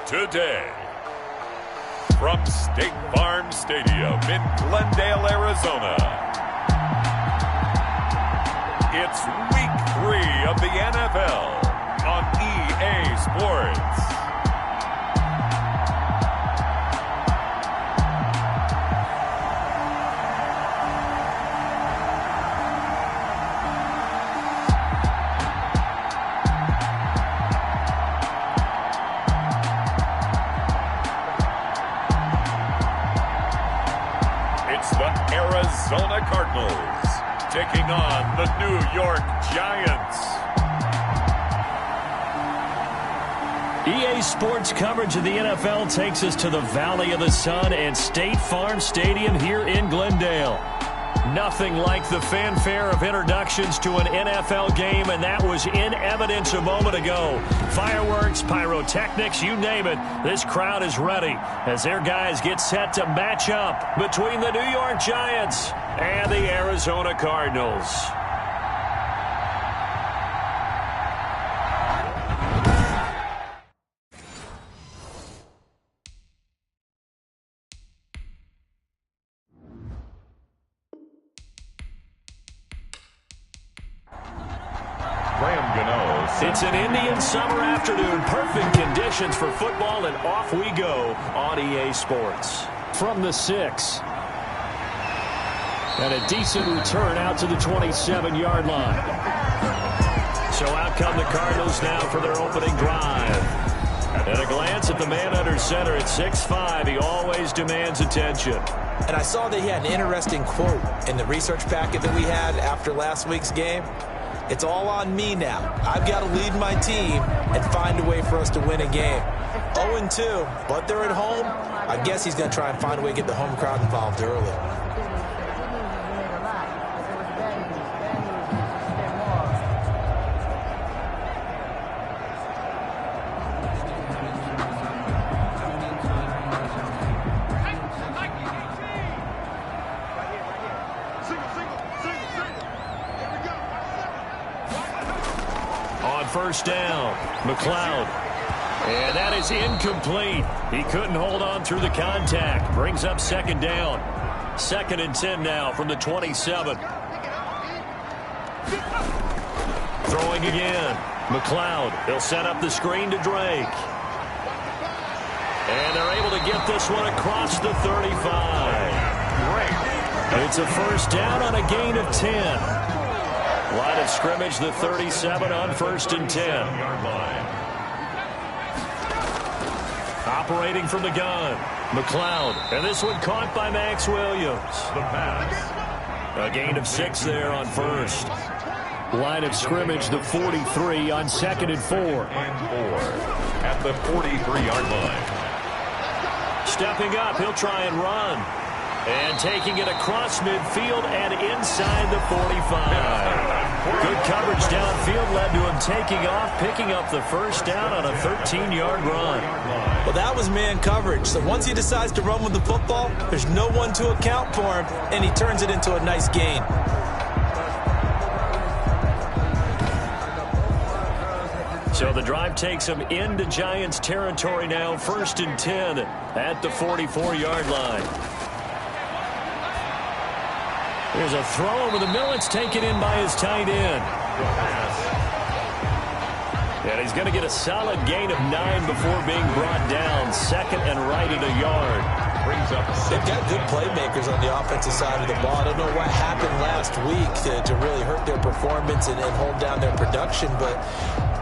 today. From State Farm Stadium in Glendale, Arizona, it's Week 3 of the NFL on EA Sports. Arizona Cardinals taking on the New York Giants. EA Sports coverage of the NFL takes us to the Valley of the Sun and State Farm Stadium here in Glendale. Nothing like the fanfare of introductions to an NFL game, and that was in evidence a moment ago. Fireworks, pyrotechnics, you name it. This crowd is ready as their guys get set to match up between the New York Giants and the Arizona Cardinals. It's an Indian summer afternoon. Perfect conditions for football, and off we go on EA Sports. From the 6. And a decent return out to the 27-yard line. So out come the Cardinals now for their opening drive. And a glance at the man under center at 6'5". He always demands attention. And I saw that he had an interesting quote in the research packet that we had after last week's game. It's all on me now. I've got to lead my team and find a way for us to win a game. 0-2, but they're at home. I guess he's going to try and find a way to get the home crowd involved early. First down, McLeod. And that is incomplete. He couldn't hold on through the contact. Brings up second down. 2nd and 10 now from the 27. Throwing again. McLeod. He'll set up the screen to Drake. And they're able to get this one across the 35. It's a first down on a gain of 10. Line of scrimmage, the 37 on 1st and 10. Operating from the gun, McLeod. And this one caught by Max Williams. The pass. A gain of 6 there on 1st. Line of scrimmage, the 43 on 2nd and 4. At the 43-yard line. Stepping up, he'll try and run. And taking it across midfield and inside the 45. Good coverage downfield led to him taking off, picking up the first down on a 13-yard run. Well, that was man coverage. So once he decides to run with the football, there's no one to account for him, and he turns it into a nice gain. So the drive takes him into Giants territory now, 1st and 10 at the 44-yard line. There's a throw over the middle. It's taken in by his tight end. And he's going to get a solid gain of 9 before being brought down. 2nd and right at a yard. They've got good playmakers on the offensive side of the ball. I don't know what happened last week to really hurt their performance and hold down their production, but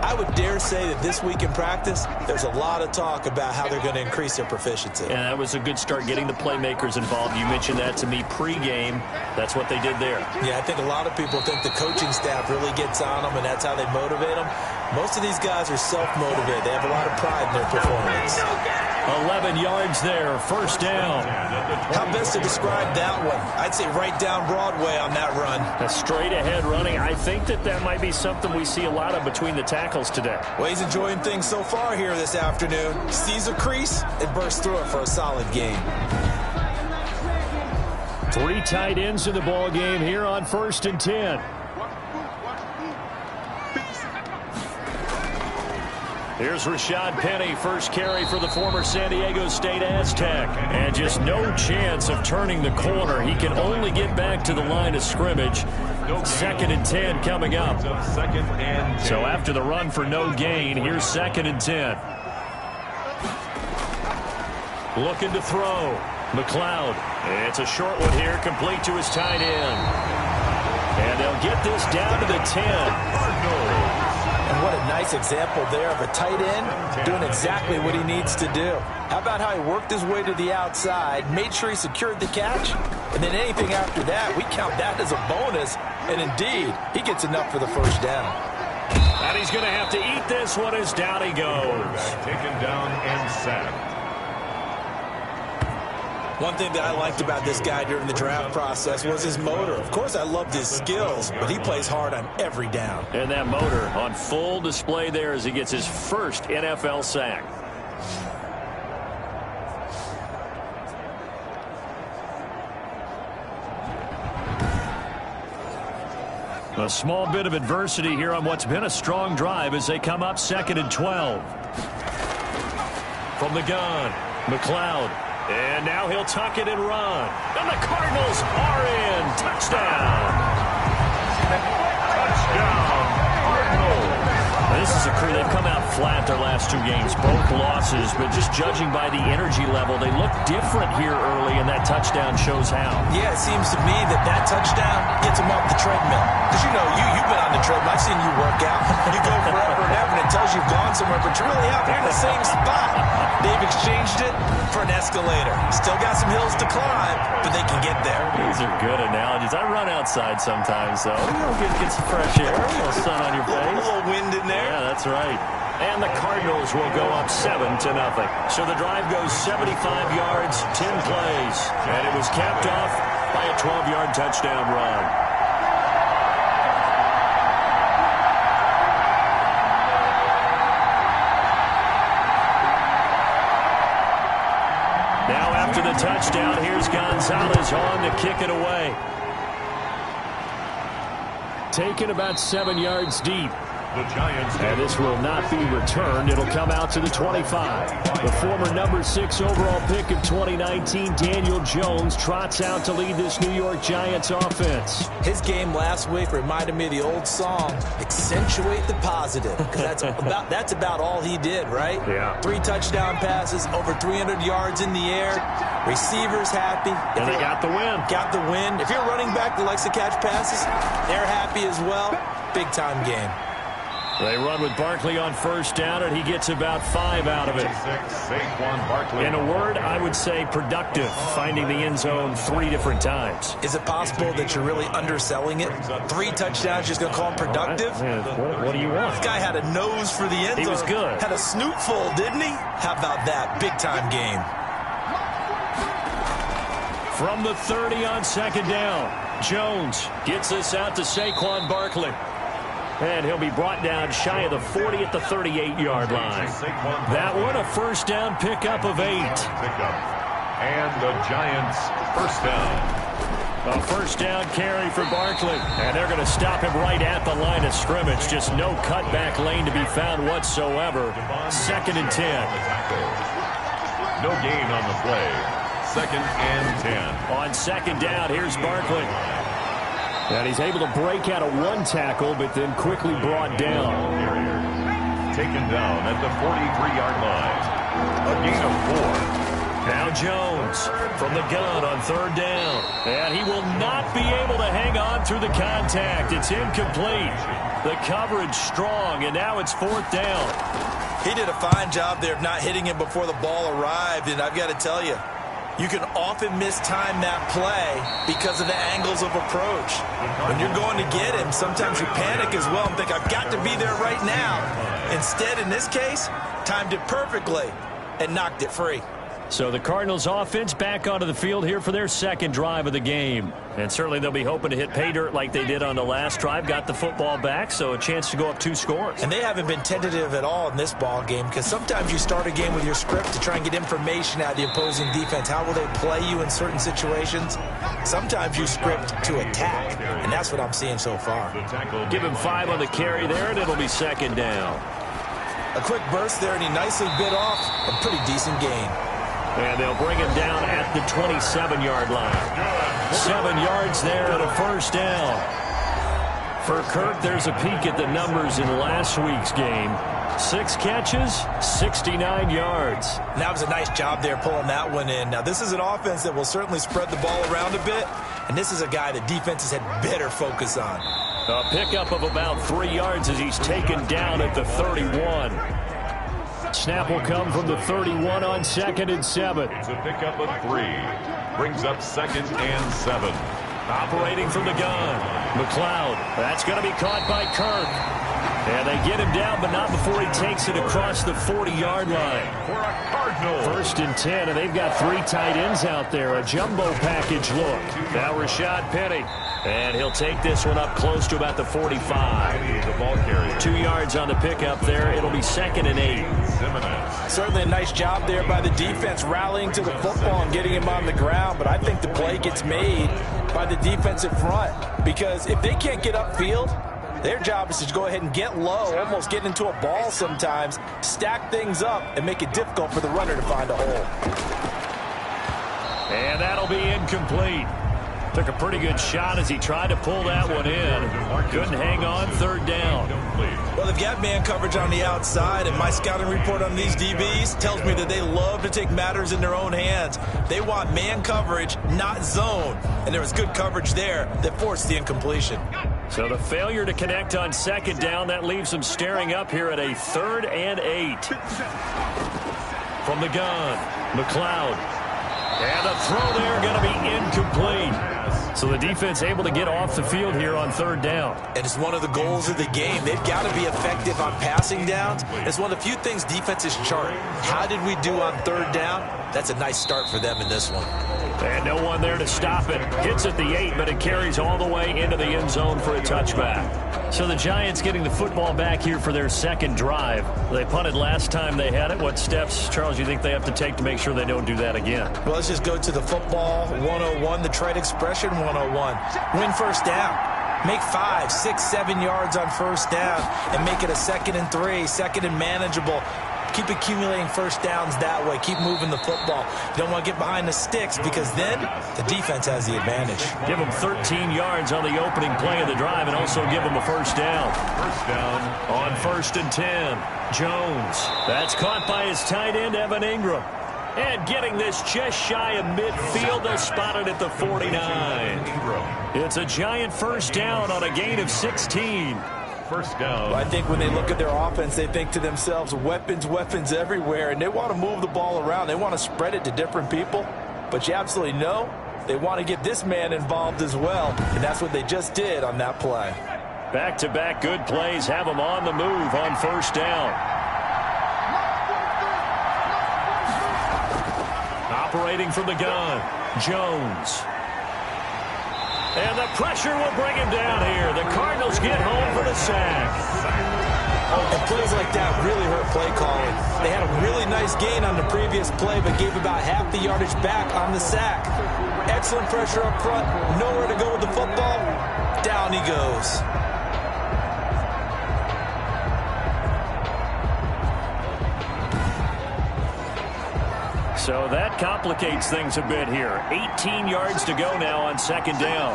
I would dare say that this week in practice, there's a lot of talk about how they're going to increase their proficiency. Yeah, that was a good start getting the playmakers involved. You mentioned that to me pregame. That's what they did there. Yeah, I think a lot of people think the coaching staff really gets on them, and that's how they motivate them. Most of these guys are self-motivated. They have a lot of pride in their performance. 11 yards there, first down. How best to describe that one? I'd say right down Broadway on that run. A straight-ahead running. I think that might be something we see a lot of between the tackles today. Well, he's enjoying things so far here this afternoon. Sees a crease and bursts through it for a solid gain. 3 tight ends in the ball game here on 1st and 10. Here's Rashad Penny, first carry for the former San Diego State Aztec. And just no chance of turning the corner. He can only get back to the line of scrimmage. 2nd and 10 coming up. So after the run for no gain, here's 2nd and 10. Looking to throw. McLeod. It's a short one here, complete to his tight end. And they'll get this down to the 10. And what a nice example there of a tight end doing exactly what he needs to do. How about how he worked his way to the outside, made sure he secured the catch, and then anything after that, we count that as a bonus. And indeed, he gets enough for the first down. And he's going to have to eat this one as down he goes. Taken down and sacked. One thing that I liked about this guy during the draft process was his motor. Of course, I loved his skills, but he plays hard on every down. And that motor on full display there as he gets his first NFL sack. A small bit of adversity here on what's been a strong drive as they come up 2nd and 12. From the gun, McLeod. And now he'll tuck it and run. And the Cardinals are in. Touchdown. Touchdown, Cardinals. This is a crew. They've come out flat their last 2 games, both losses, but just judging by the energy level, they look different here early, and that touchdown shows how. Yeah, it seems to me that touchdown gets them off the treadmill. Because, you know, you've been on the treadmill. I've seen you work out. You go forever and ever, and it tells you've gone somewhere, but you're really out there in the same spot. They've exchanged it for an escalator. Still got some hills to climb, but they can get there. These are good analogies. I run outside sometimes, though. Get some fresh air, a little sun on your face. A little wind in there. Yeah, that's right. And the Cardinals will go up 7-0. So the drive goes 75 yards, 10 plays. And it was capped off by a 12-yard touchdown run. Now after the touchdown, here's Gonzalez on to kick it away. Taken about 7 yards deep. The Giants. And this will not be returned. It'll come out to the 25. The former number 6 overall pick of 2019, Daniel Jones, trots out to lead this New York Giants offense. His game last week reminded me of the old song, Accentuate the Positive. Because that's about all he did, right? Yeah. 3 touchdown passes, over 300 yards in the air. Receivers happy. And they got the win. Got the win. If you're a running back that likes to catch passes, they're happy as well. Big-time game. They run with Barkley on first down, and he gets about 5 out of it. In a word, I would say productive, finding the end zone 3 different times. Is it possible that you're really underselling it? 3 touchdowns, just going to call him productive? What do you want? This guy had a nose for the end zone. He was good. Had a snoot full, didn't he? How about that? Big-time game. From the 30 on 2nd down, Jones gets this out to Saquon Barkley. And he'll be brought down shy of the 40 at the 38-yard line. That one, a first down pickup of 8. And the Giants first down. A first down carry for Barkley. And they're going to stop him right at the line of scrimmage. Just no cutback lane to be found whatsoever. 2nd and 10. No gain on the play. 2nd and 10. On 2nd down, here's Barkley. And he's able to break out of 1 tackle, but then quickly brought down. Taken down at the 43-yard line. A gain of 4. Now Jones from the gun on 3rd down. And he will not be able to hang on through the contact. It's incomplete. The coverage strong, and now it's 4th down. He did a fine job there of not hitting him before the ball arrived, and I've got to tell you, you can often mistime that play because of the angles of approach. When you're going to get him, sometimes you panic as well and think, I've got to be there right now. Instead, in this case, timed it perfectly and knocked it free. So the Cardinals offense back onto the field here for their 2nd drive of the game. And certainly they'll be hoping to hit pay dirt like they did on the last drive. Got the football back, so a chance to go up 2 scores. And they haven't been tentative at all in this ball game because sometimes you start a game with your script to try and get information out of the opposing defense. How will they play you in certain situations? Sometimes you script to attack, and that's what I'm seeing so far. Give him 5 on the carry there, and it'll be 2nd down. A quick burst there, and he nicely bit off a pretty decent gain. And they'll bring him down at the 27-yard line. 7 yards there and a first down. For Kirk, there's a peek at the numbers in last week's game. 6 catches, 69 yards. That was a nice job there pulling that one in. Now, this is an offense that will certainly spread the ball around a bit, and this is a guy that defenses had better focus on. A pickup of about 3 yards as he's taken down at the 31. Snap will come from the 31 on 2nd and 7. It's a pickup of 3. Brings up 2nd and 7. Operating from the gun. McLeod. That's going to be caught by Kirk. And they get him down, but not before he takes it across the 40-yard line. For a Cardinals. 1st and 10, and they've got 3 tight ends out there. A jumbo package look. Now Rashad Penny. And he'll take this one up close to about the 45. The ball carrier. 2 yards on the pickup there. It'll be 2nd and 8. Certainly a nice job there by the defense rallying to the football and getting him on the ground. But I think the play gets made by the defensive front. Because if they can't get upfield, their job is to go ahead and get low, almost get into a ball sometimes, stack things up, and make it difficult for the runner to find a hole. And that'll be incomplete. Took a pretty good shot as he tried to pull that one in. Couldn't hang on, 3rd down. Well, they've got man coverage on the outside, and my scouting report on these DBs tells me that they love to take matters in their own hands. They want man coverage, not zone. And there was good coverage there that forced the incompletion. So the failure to connect on 2nd down, that leaves them staring up here at a 3rd and 8. From the gun, McLeod. And the throw there going to be incomplete. So the defense able to get off the field here on 3rd down. And it's one of the goals of the game. They've got to be effective on passing downs. It's one of the few things defenses chart. How did we do on 3rd down? That's a nice start for them in this one. And no one there to stop it. Hits at the 8, but it carries all the way into the end zone for a touchback. So the Giants getting the football back here for their 2nd drive. They punted last time they had it. What steps, Charles, you think they have to take to make sure they don't do that again? Well, let's just go to the football 101, the trade expression 101. Win 1st down. Make 5, 6, 7 yards on 1st down and make it a 2nd and 3, 2nd and manageable. Keep accumulating 1st downs that way. Keep moving the football. You don't want to get behind the sticks because then the defense has the advantage. Give them 13 yards on the opening play of the drive and also give them a 1st down. 1st down. On 1st and 10, Jones. That's caught by his tight end, Evan Ingram. And getting this just shy of midfield, they'll spot it at the 49. It's a giant 1st down on a gain of 16. 1st down. Well, I think when they look at their offense, they think to themselves, weapons, weapons everywhere, and they want to move the ball around. They want to spread it to different people, but you absolutely know they want to get this man involved as well, and that's what they just did on that play. Back-to-back good plays have them on the move on 1st down. Operating from the gun, Jones. And the pressure will bring him down here. The Cardinals get home for the sack. And plays like that really hurt play calling. They had a really nice gain on the previous play, but gave about half the yardage back on the sack. Excellent pressure up front. Nowhere to go with the football. Down he goes. So that complicates things a bit here. 18 yards to go now on 2nd down.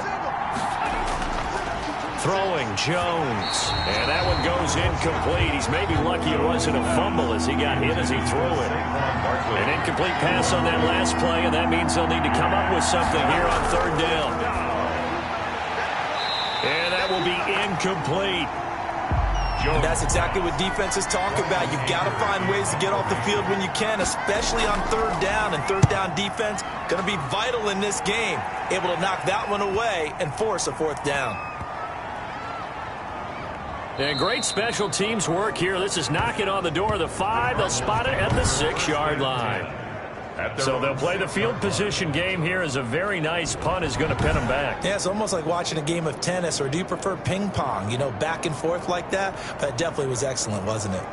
Throwing, Jones. And that one goes incomplete. He's maybe lucky it wasn't a fumble as he got hit as he threw it. An incomplete pass on that last play, and that means they'll need to come up with something here on 3rd down. And that will be incomplete. And that's exactly what defenses talk about. You've got to find ways to get off the field when you can, especially on 3rd down. And 3rd down defense going to be vital in this game. Able to knock that one away and force a 4th down. And great special teams work here. This is knocking on the door of the 5. They'll spot it at the 6-yard line. So they'll play the field position game here as a very nice punt is going to pin them back. Yeah, it's almost like watching a game of tennis, or do you prefer ping pong? You know, back and forth like that? That definitely was excellent, wasn't it?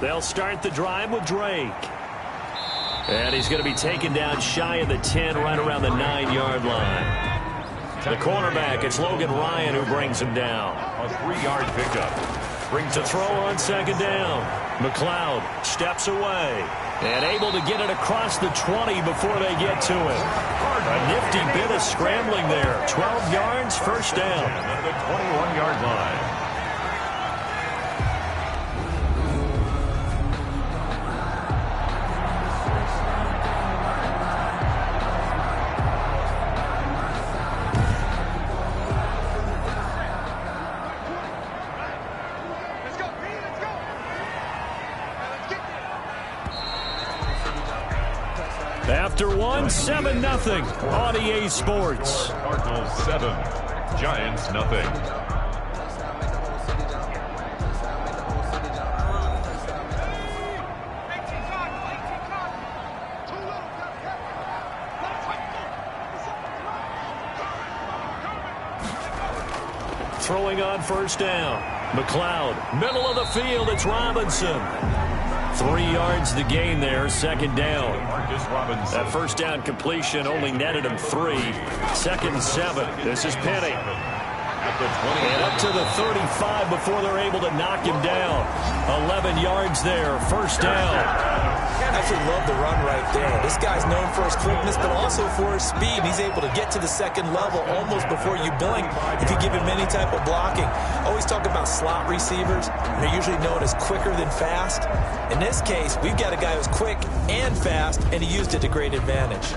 They'll start the drive with Drake. And he's going to be taken down shy of the 10, right around the 9-yard line. The cornerback, it's Logan Ryan who brings him down. A 3-yard pickup. Brings a throw on second down. McLeod steps away and able to get it across the 20 before they get to it. A nifty bit of scrambling there. 12 yards, first down. At the 21-yard line. After one, 7-0 on EA Sports. Cardinals 7, Giants nothing. Throwing on first down. McLeod, middle of the field, it's Robinson. 3 yards the gain there, second down. That first down completion only netted him 3. Second and 7. This is Penny. And up to the 35 before they're able to knock him down. 11 yards there, first down. I absolutely love the run right there. This guy's known for his quickness, but also for his speed. He's able to get to the second level almost before you blink if you give him any type of blocking. Always talk about slot receivers. They're usually known as quicker than fast. In this case, we've got a guy who's quick and fast, and he used it to great advantage.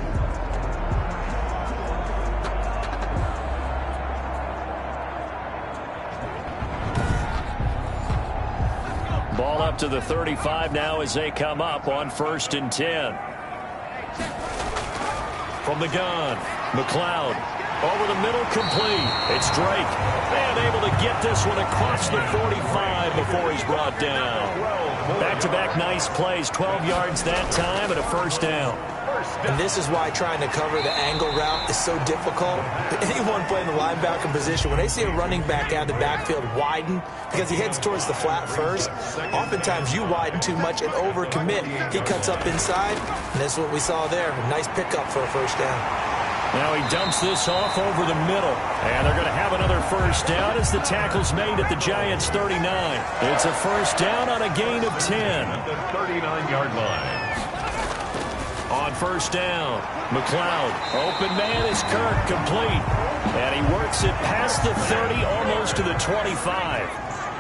Ball up to the 35 now as they come up on 1st and 10. From the gun, McLeod over the middle, complete. It's Drake. And able to get this one across the 45 before he's brought down. Back-to-back nice plays, 12 yards that time and a first down. And this is why trying to cover the angle route is so difficult. Anyone playing the linebacker position, when they see a running back out of the backfield widen, because he heads towards the flat first, oftentimes you widen too much and overcommit. He cuts up inside, and that's what we saw there. A nice pickup for a first down. Now he dumps this off over the middle. And they're going to have another first down as the tackle's made at the Giants' 39. It's a first down on a gain of 10. At the 39-yard line. On first down, McLeod. Open man is Kirk, complete. And he works it past the 30, almost to the 25.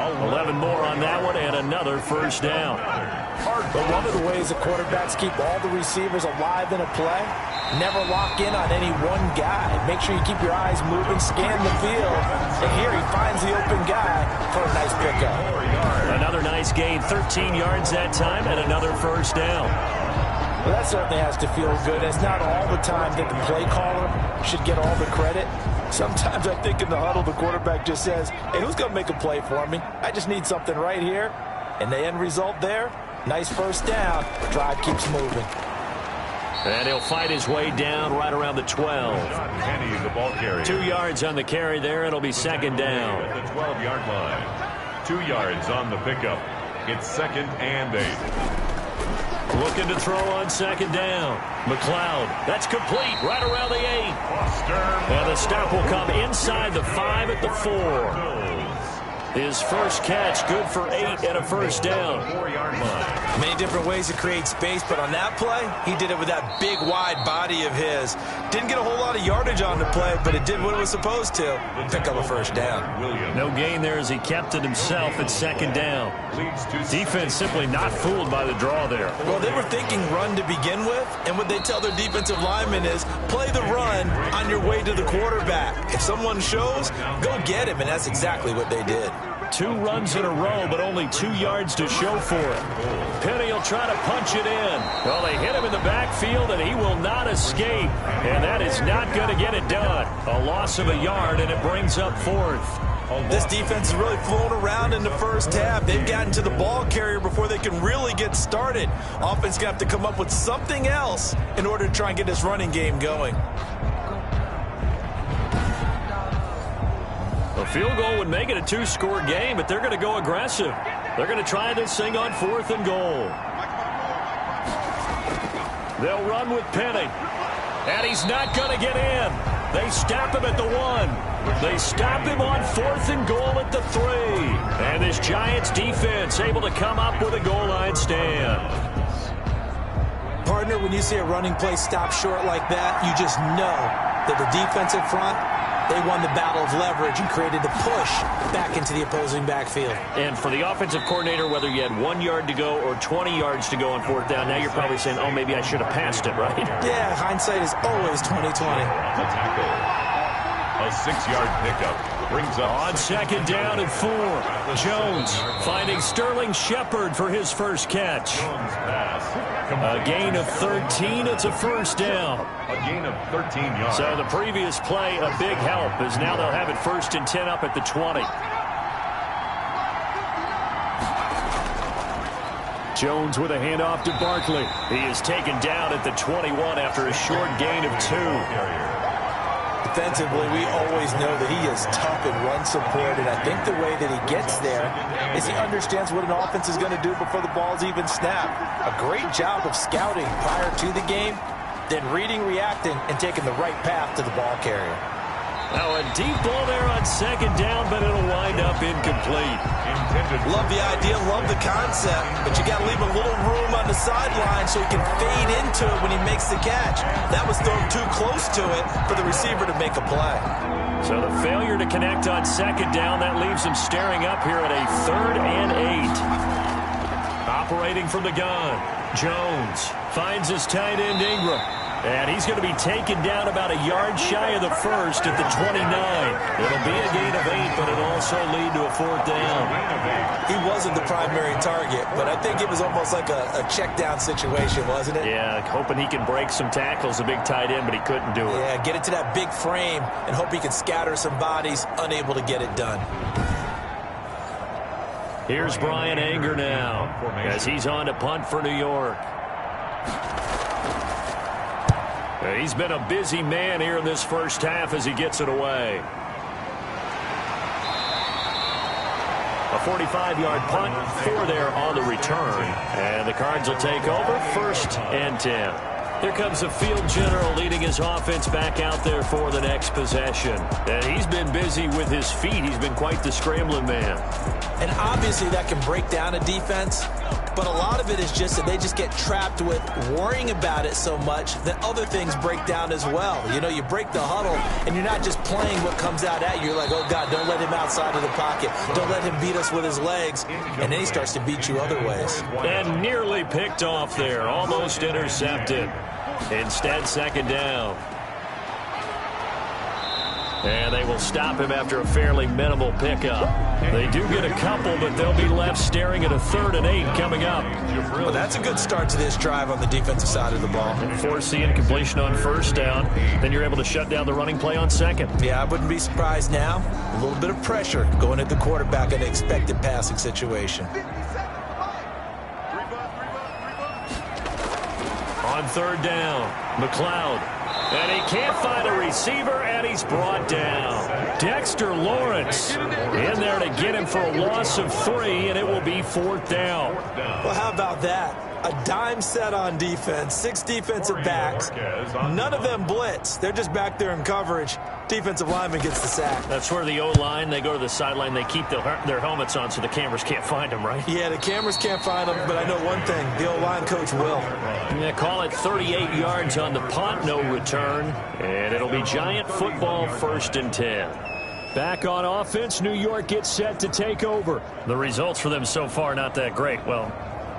11 more on that one, and another first down. But one of the ways the quarterbacks keep all the receivers alive in a play, never lock in on any one guy. Make sure you keep your eyes moving, scan the field. And here he finds the open guy for a nice pickup. Another nice gain, 13 yards that time, and another first down. Well, that certainly has to feel good. It's not all the time that the play caller should get all the credit. Sometimes I think in the huddle, the quarterback just says, hey, who's going to make a play for me? I just need something right here. And the end result there, nice first down. Drive keeps moving. And he'll fight his way down right around the 12. Penny, the ball carrier. 2 yards on the carry there. It'll be second down. At the 12-yard line. 2 yards on the pickup. It's 2nd and 8. Looking to throw on second down. McLeod. That's complete right around the 8. And the stop will come inside the 5 at the 4. His first catch, good for 8 and a first down. 4-yard line. Many different ways to create space, but on that play, he did it with that big, wide body of his. Didn't get a whole lot of yardage on the play, but it did what it was supposed to. Pick up a first down. No gain there as he kept it himself at second down. Defense simply not fooled by the draw there. Well, they were thinking run to begin with, and what they tell their defensive linemen is play the run on your way to the quarterback. If someone shows, go get him, and that's exactly what they did. 2 runs in a row, but only 2 yards to show for it. Penny will try to punch it in. Well, they hit him in the backfield, and he will not escape. And that is not going to get it done. A loss of a yard, and it brings up 4th. This defense is really flown around in the first half. They've gotten to the ball carrier before they can really get started. Offense going to have to come up with something else in order to try and get this running game going. A field goal would make it a 2-score game, but they're going to go aggressive. They're going to try this thing on 4th and goal. They'll run with Penny. And he's not going to get in. They stop him at the 1. They stop him on 4th and goal at the 3. And this Giants defense able to come up with a goal line stand. Partner, when you see a running play stop short like that, you just know that the defensive front, they won the battle of leverage and created a push back into the opposing backfield. And for the offensive coordinator, whether you had 1 yard to go or 20 yards to go on 4th down, now you're probably saying, oh, maybe I should have passed it, right? Yeah, hindsight is always 20/20. The tackle. A 6-yard pickup brings up on 2nd down and 4. Jones finding Sterling Shepard for his first catch. A gain of 13. It's a 1st down. A gain of 13 yards. So the previous play, a big help, as now they'll have it 1st and 10 up at the 20. Jones with a handoff to Barkley. He is taken down at the 21 after a short gain of 2. Defensively, we always know that he is tough in run support, and I think the way that he gets there is he understands what an offense is going to do before the ball's even snapped. A great job of scouting prior to the game, then reading, reacting, and taking the right path to the ball carrier. Now a deep ball there on 2nd down, but it'll wind up incomplete. Love the idea, love the concept, but you got to leave a little room on the sideline so he can fade into it when he makes the catch. That was thrown too close to it for the receiver to make a play. So the failure to connect on 2nd down, that leaves him staring up here at a 3rd and 8. Operating from the gun, Jones finds his tight end Ingram. And he's going to be taken down about a yard shy of the 1st at the 29. It'll be a gain of 8, but it'll also lead to a 4th down. He wasn't the primary target, but I think it was almost like a check down situation, wasn't it? Yeah, hoping he can break some tackles, a big tight end, but he couldn't do it. Yeah, get it to that big frame and hope he can scatter some bodies, unable to get it done. Here's Brian Anger now as he's on to punt for New York. He's been a busy man here in this first half as he gets it away. A 45-yard punt, 4 there on the return. And the Cards will take over 1st and 10. Here comes the field general leading his offense back out there for the next possession. And he's been busy with his feet. He's been quite the scrambling man. And obviously that can break down a defense. But a lot of it is just that they just get trapped with worrying about it so much that other things break down as well. You know, you break the huddle, and you're not just playing what comes out at you. You're like, oh, God, don't let him outside of the pocket. Don't let him beat us with his legs. And then he starts to beat you other ways. And nearly picked off there, almost intercepted. Instead, 2nd down. And they will stop him after a fairly minimal pickup. They do get a couple, but they'll be left staring at a 3rd and 8 coming up. Well, that's a good start to this drive on the defensive side of the ball. And force the incompletion on 1st down. Then you're able to shut down the running play on 2nd. Yeah, I wouldn't be surprised now. A little bit of pressure going at the quarterback in an expected passing situation. On 3rd down, McLeod. And he can't find a receiver, and he's brought down. Dexter Lawrence in there to get him for a loss of 3, and it will be 4th down. Well, how about that? A dime set on defense, 6 defensive backs. None of them blitz. They're just back there in coverage. Defensive lineman gets the sack. That's where the O-line, they go to the sideline, they keep their helmets on so the cameras can't find them, right? Yeah, the cameras can't find them, but I know one thing. The O-line coach will. Yeah, call it 38 yards on the punt, no return. And it'll be Giant football 1st and 10. Back on offense, New York gets set to take over. The results for them so far, not that great. Well,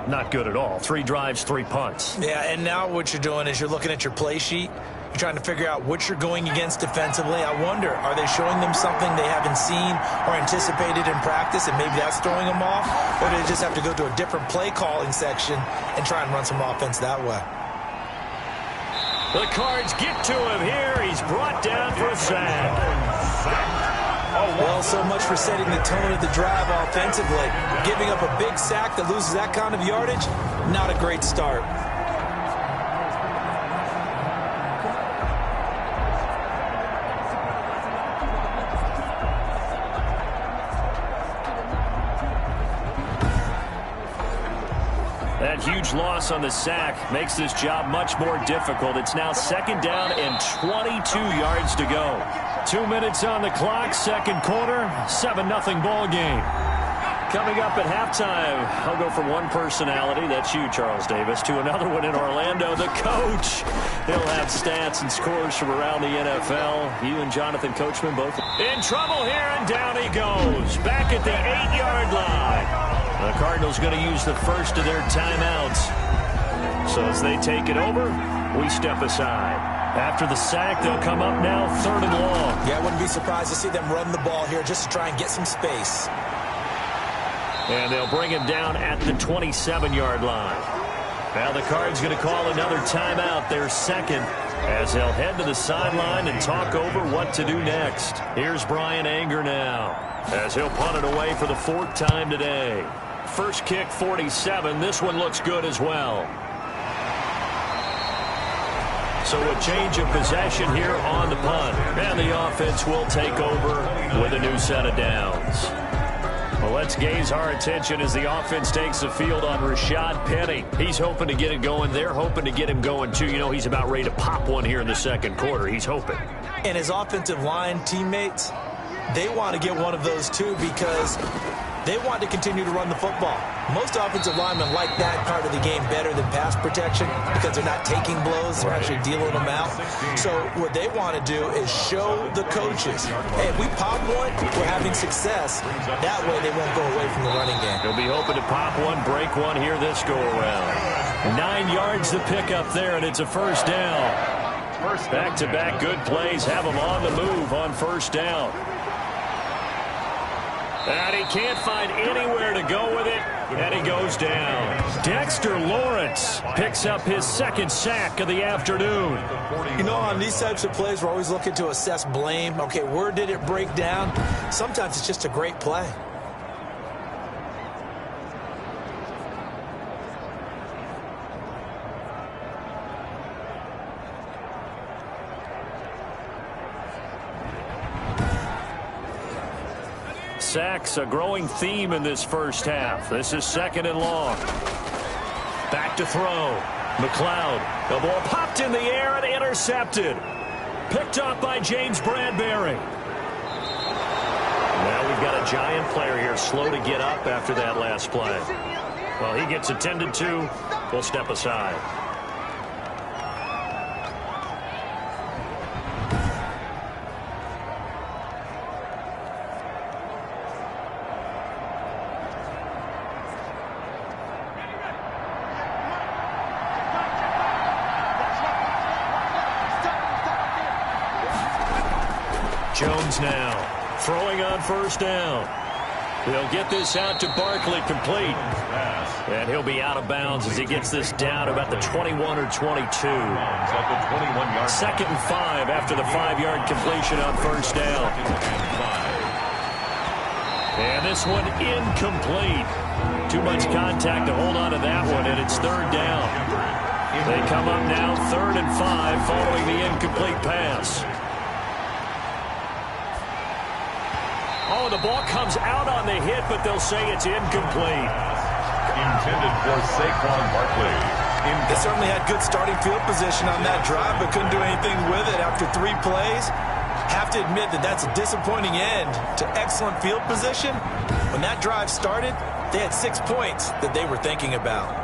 not good at all. 3 drives, 3 punts. Yeah, and now what you're doing is you're looking at your play sheet. You're trying to figure out what you're going against defensively. I wonder, are they showing them something they haven't seen or anticipated in practice, and maybe that's throwing them off? Or do they just have to go to a different play calling section and try and run some offense that way? The Cards get to him here. He's brought down for a sack. Well, so much for setting the tone of the drive offensively. Giving up a big sack that loses that kind of yardage, not a great start. That huge loss on the sack makes this job much more difficult. It's now 2nd down and 22 yards to go. 2 minutes on the clock, second quarter, 7-0 ball game. Coming up at halftime, I'll go from one personality, that's you, Charles Davis, to another one in Orlando, the coach. He'll have stats and scores from around the NFL. You and Jonathan Coachman both in trouble here, and down he goes. Back at the 8-yard line. The Cardinals going to use the first of their timeouts. So as they take it over, we step aside. After the sack, they'll come up now 3rd and long. Yeah, I wouldn't be surprised to see them run the ball here just to try and get some space. And they'll bring him down at the 27-yard line. Now the Cards going to call another timeout, their second, as they'll head to the sideline and talk over what to do next. Here's Brian Anger now, as he'll punt it away for the 4th time today. First kick, 47. This one looks good as well. So a change of possession here on the punt. And the offense will take over with a new set of downs. Well, let's gaze our attention as the offense takes the field on Rashad Penny. He's hoping to get it going. They're hoping to get him going, too. You know, he's about ready to pop one here in the second quarter. He's hoping. And his offensive line teammates, they want to get one of those, too, because they want to continue to run the football. Most offensive linemen like that part of the game better than pass protection because they're not taking blows. They're actually dealing them out. So what they want to do is show the coaches, hey, if we pop one, we're having success. That way they won't go away from the running game. He'll be hoping to pop one, break one here this go-around. 9 yards to pick up there, and it's a first down. Back-to-back good plays have him on the move on first down. And he can't find anywhere to go with it, and he goes down. Dexter Lawrence picks up his 2nd sack of the afternoon. You know, on these types of plays, we're always looking to assess blame. Okay, where did it break down? Sometimes it's just a great play. Sacks, a growing theme in this first half. This is 2nd and long. Back to throw. McLeod. The ball popped in the air and intercepted. Picked off by James Bradbury. Now we've got a giant player here, slow to get up after that last play. Well, he gets attended to. We'll step aside. Jones now throwing on first down. They'll get this out to Barkley, complete. And he'll be out of bounds as he gets this down about the 21 or 22. 2nd and 5 after the 5-yard completion on first down. And this one incomplete. Too much contact to hold on to that one, and it's 3rd down. They come up now 3rd and 5 following the incomplete pass. Oh, the ball comes out on the hit, but they'll say it's incomplete. Intended for Saquon Barkley. They certainly had good starting field position on that drive, but couldn't do anything with it after 3 plays. Have to admit that that's a disappointing end to excellent field position. When that drive started, they had 6 points that they were thinking about.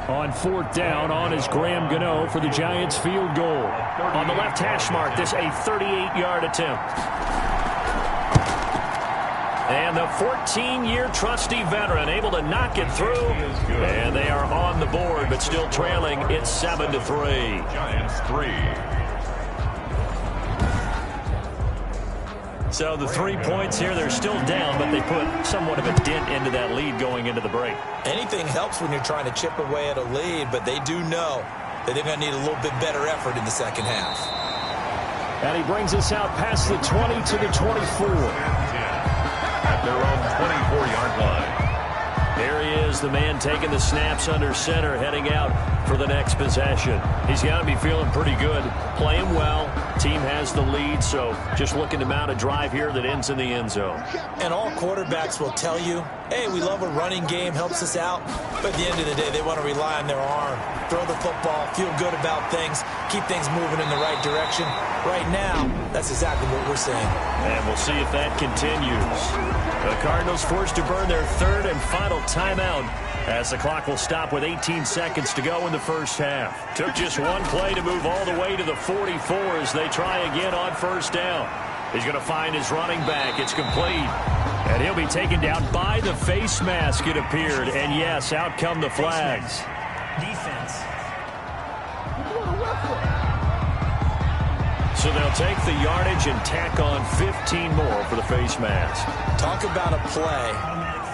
On 4th down, on is Graham Gano for the Giants field goal. On the left hash mark, this a 38-yard attempt. And the 14-year trusty veteran able to knock it through. And they are on the board, but still trailing. It's 7-3. Giants 3. So the 3 points here, they're still down, but they put somewhat of a dent into that lead going into the break. Anything helps when you're trying to chip away at a lead, but they do know that they're going to need a little bit better effort in the second half. And he brings us out past the 20 to the 24. At their own 24-yard line. There he is, He's the man taking the snaps under center, heading out for the next possession. He's got to be feeling pretty good, playing well. Team has the lead, so just looking to mount a drive here that ends in the end zone. And all quarterbacks will tell you, hey, we love a running game, helps us out. But at the end of the day, they want to rely on their arm, throw the football, feel good about things, keep things moving in the right direction. Right now, that's exactly what we're saying. And we'll see if that continues. The Cardinals forced to burn their third and final timeout as the clock will stop with 18 seconds to go in the first half. Took just one play to move all the way to the 44 as they try again on first down. He's going to find his running back. It's complete. And he'll be taken down by the face mask, it appeared. And yes, out come the flags. Defense. So they'll take the yardage and tack on 15 more for the face mask. Talk about a play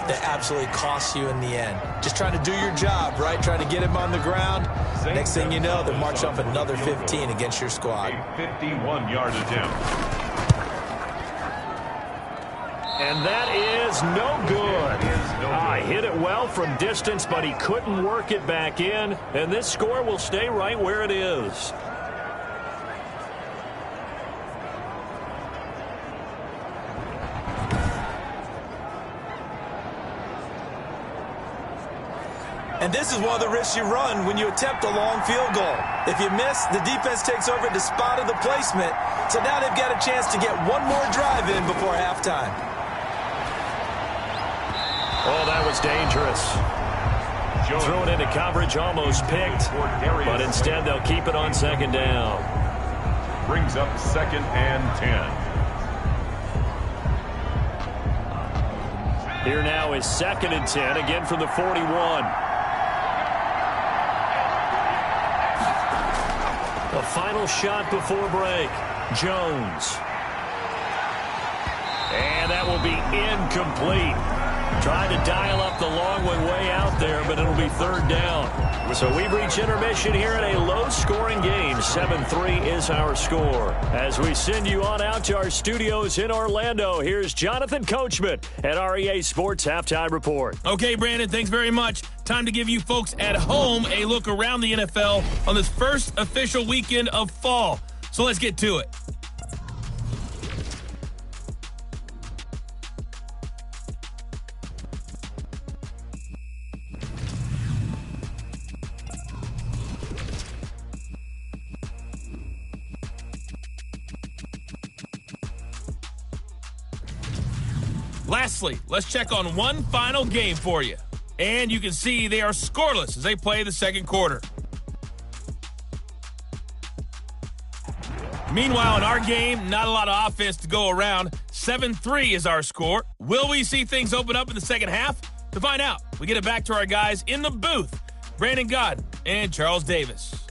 that absolutely costs you in the end. Just trying to do your job, right? Trying to get him on the ground. Next thing you know, they're marching up another 15 against your squad. A 51-yard attempt. And that is no good. Hit it well from distance, but he couldn't work it back in. And this score will stay right where it is. And this is one of the risks you run when you attempt a long field goal. If you miss, the defense takes over at the spot of the placement. So now they've got a chance to get one more drive in before halftime. Oh, that was dangerous. Threw it into coverage, almost picked. But instead, they'll keep it on second down. Brings up 2nd and 10. Here now is 2nd and 10, again from the 41. The final shot before break. Jones. And that will be incomplete. Trying to dial up the long one way out there, but it'll be 3rd down. So we've reached intermission here in a low-scoring game. 7-3 is our score. As we send you on out to our studios in Orlando, here's Jonathan Coachman at REA Sports Halftime Report. Okay, Brandon, thanks very much. Time to give you folks at home a look around the NFL on this first official weekend of fall. So let's get to it. Lastly, let's check on one final game for you. And you can see they are scoreless as they play the second quarter. Meanwhile, in our game, not a lot of offense to go around. 7-3 is our score. Will we see things open up in the second half? To find out, we get it back to our guys in the booth, Brandon Gott and Charles Davis.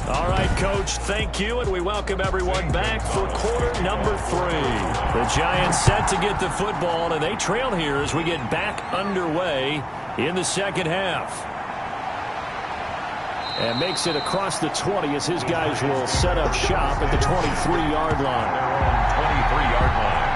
All right, Coach, thank you, and we welcome everyone back for quarter number 3. The Giants set to get the football, and they trail here as we get back underway in the second half. And makes it across the 20 as his guys will set up shop at the 23-yard line. Their own 23-yard line.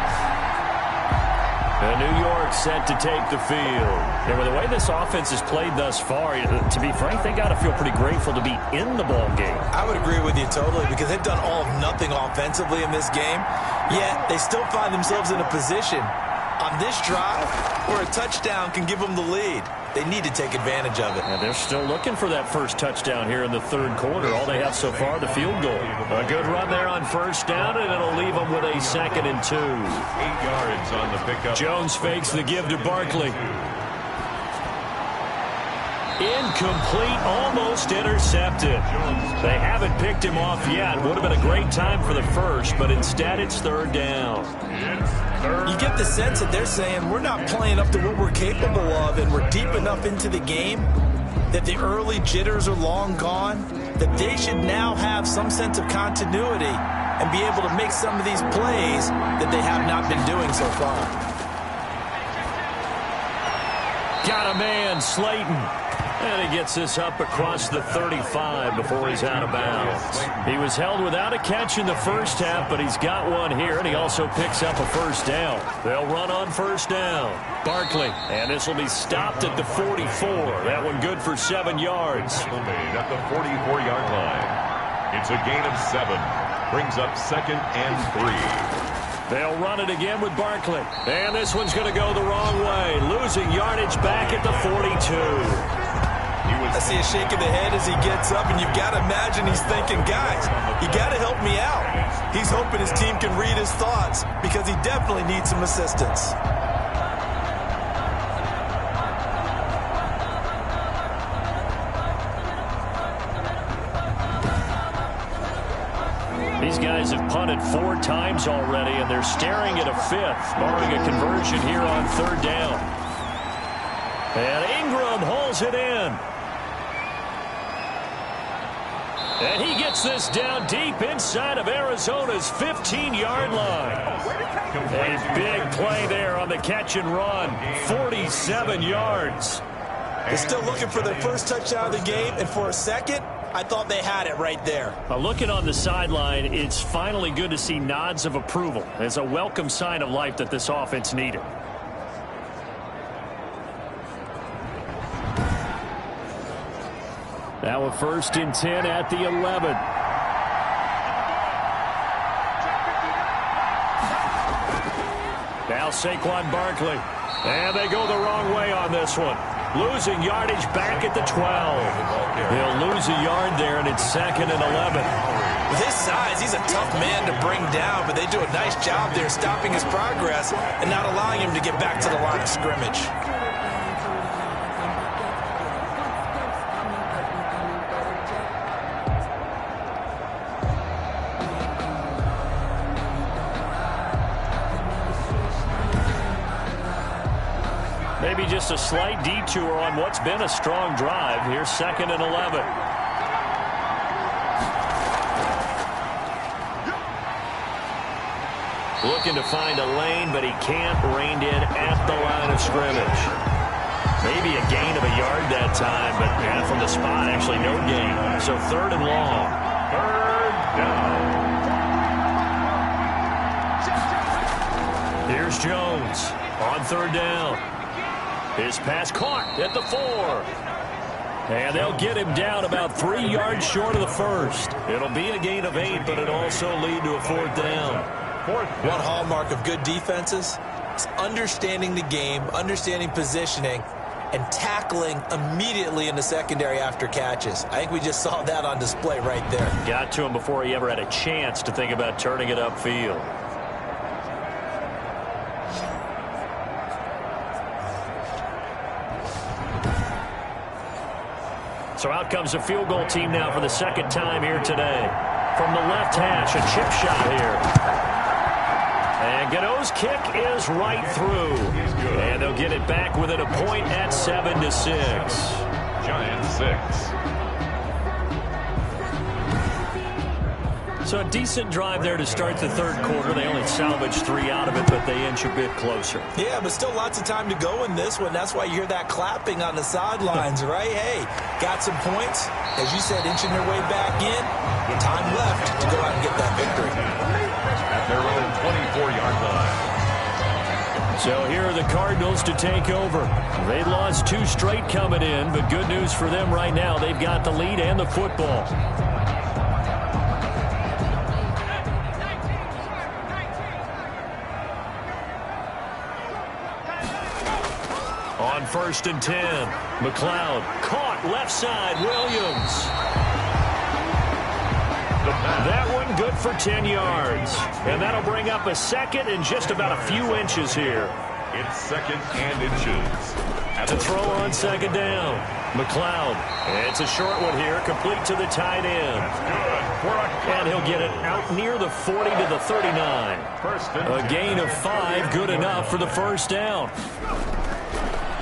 And New York set to take the field. And with the way this offense has played thus far, to be frank, they got to feel pretty grateful to be in the ball game. I would agree with you totally because they've done all of nothing offensively in this game, yet they still find themselves in a position on this drive where a touchdown can give them the lead. They need to take advantage of it. And they're still looking for that first touchdown here in the third quarter. All they have so far, the field goal. A good run there on first down, and it'll leave them with a 2nd and 2. 8 yards on the pickup. Jones fakes the give to Barkley. Incomplete, almost intercepted. They haven't picked him off yet. Would have been a great time for the first, but instead it's 3rd down. You get the sense that they're saying we're not playing up to what we're capable of, and we're deep enough into the game that the early jitters are long gone, that they should now have some sense of continuity and be able to make some of these plays that they have not been doing so far. Got a man, Slayton. And he gets this up across the 35 before he's out of bounds. He was held without a catch in the first half, but he's got one here, and he also picks up a first down. They'll run on first down. Barkley, and this will be stopped at the 44. That one good for 7 yards. At the 44-yard line. It's a gain of 7. Brings up 2nd and 3. They'll run it again with Barkley. And this one's going to go the wrong way. Losing yardage back at the 42. I see a shake of the head as he gets up, and you've got to imagine he's thinking, guys, you got to help me out. He's hoping his team can read his thoughts because he definitely needs some assistance. These guys have punted 4 times already, and they're staring at a 5th, barring a conversion here on 3rd down. And Ingram hauls it in. And he gets this down deep inside of Arizona's 15-yard line. A big play there on the catch and run. 47 yards. They're still looking for their first touchdown of the game, and for a second, I thought they had it right there. Looking on the sideline, it's finally good to see nods of approval. It's a welcome sign of life that this offense needed. Now a 1st and 10 at the 11. Now Saquon Barkley. And they go the wrong way on this one. Losing yardage back at the 12. They'll lose a yard there, and it's 2nd and 11. With his size, he's a tough man to bring down, but they do a nice job there stopping his progress and not allowing him to get back to the line of scrimmage. Maybe just a slight detour on what's been a strong drive. Here's 2nd and 11. Looking to find a lane, but he can't. Reined in at the line of scrimmage. Maybe a gain of a yard that time, but from the spot, actually no gain. So 3rd and long. 3rd down. Here's Jones on 3rd down. His pass caught at the 4. And they'll get him down about 3 yards short of the 1st. It'll be a gain of 8, but it'll also lead to a 4th down. One hallmark of good defenses is understanding the game, understanding positioning, and tackling immediately in the secondary after catches. I think we just saw that on display right there. Got to him before he ever had a chance to think about turning it upfield. So out comes a field goal team now for the 2nd time here today. From the left hash, a chip shot here. And Godot's kick is right through. And they'll get it back within a point at 7-6. Giants 6. So a decent drive there to start the 3rd quarter. They only salvaged 3 out of it, but they inch a bit closer. Yeah, but still lots of time to go in this one. That's why you hear that clapping on the sidelines, right? Hey, got some points. As you said, inching their way back in. Time left to go out and get that victory. At their own 24-yard line. So here are the Cardinals to take over. They lost 2 straight coming in, but good news for them right now. They've got the lead and the football. On 1st and 10, McLeod caught left side, Williams. That one good for 10 yards. And that'll bring up a 2nd and just about a few inches here. It's 2nd and inches. To throw on 2nd down. McLeod. It's a short one here, complete to the tight end. And he'll get it out near the 40 to the 39. A gain of 5, good enough for the 1st down.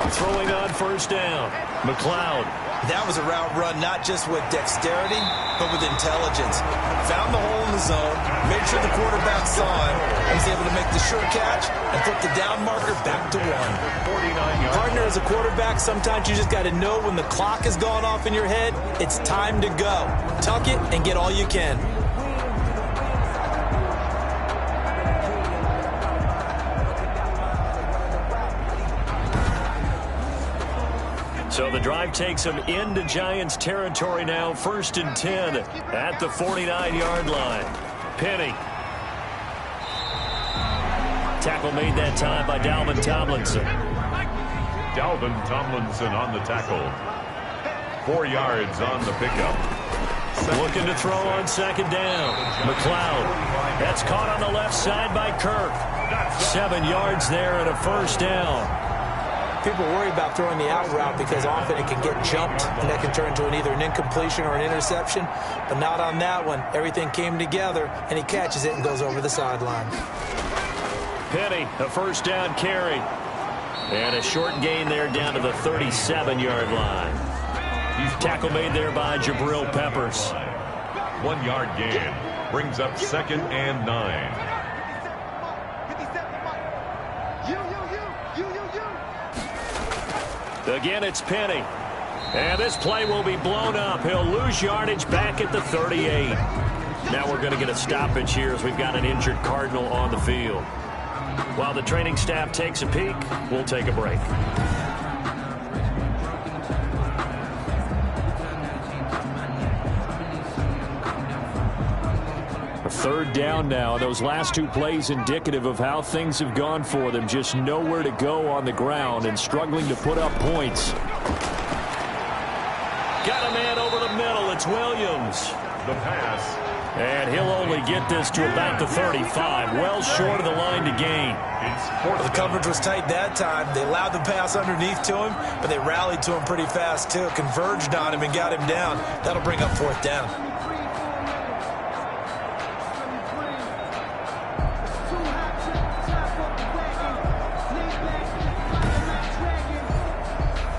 Throwing on first down, McLeod. That was a route run not just with dexterity, but with intelligence. Found the hole in the zone, made sure the quarterback saw him, and was able to make the sure catch and flip the down marker back to 1. Partner, as a quarterback, sometimes you just got to know when the clock has gone off in your head, it's time to go. Tuck it and get all you can. So the drive takes them into Giants territory now. 1st and 10 at the 49-yard line. Penny. Tackle made that time by Dalvin Tomlinson. Dalvin Tomlinson on the tackle. 4 yards on the pickup. Looking to throw on 2nd down. McLeod. That's caught on the left side by Kirk. 7 yards there and a 1st down. People worry about throwing the out route because often it can get jumped and that can turn into either an incompletion or an interception, but not on that one. Everything came together and he catches it and goes over the sideline. Penny, a 1st down carry. And a short gain there down to the 37-yard line. Tackle made there by Jabril Peppers. 1 yard gain brings up 2nd and 9. Again, it's Penny. And this play will be blown up. He'll lose yardage back at the 38. Now we're going to get a stoppage here as we've got an injured Cardinal on the field. While the training staff takes a peek, we'll take a break. Third down now. Those last 2 plays indicative of how things have gone for them. Just nowhere to go on the ground and struggling to put up points. Got a man over the middle. It's Williams. The pass. And he'll only get this to about the 35. Well short of the line to gain. Well, the coverage was tight that time. They allowed the pass underneath to him, but they rallied to him pretty fast too. Converged on him and got him down. That'll bring up 4th down.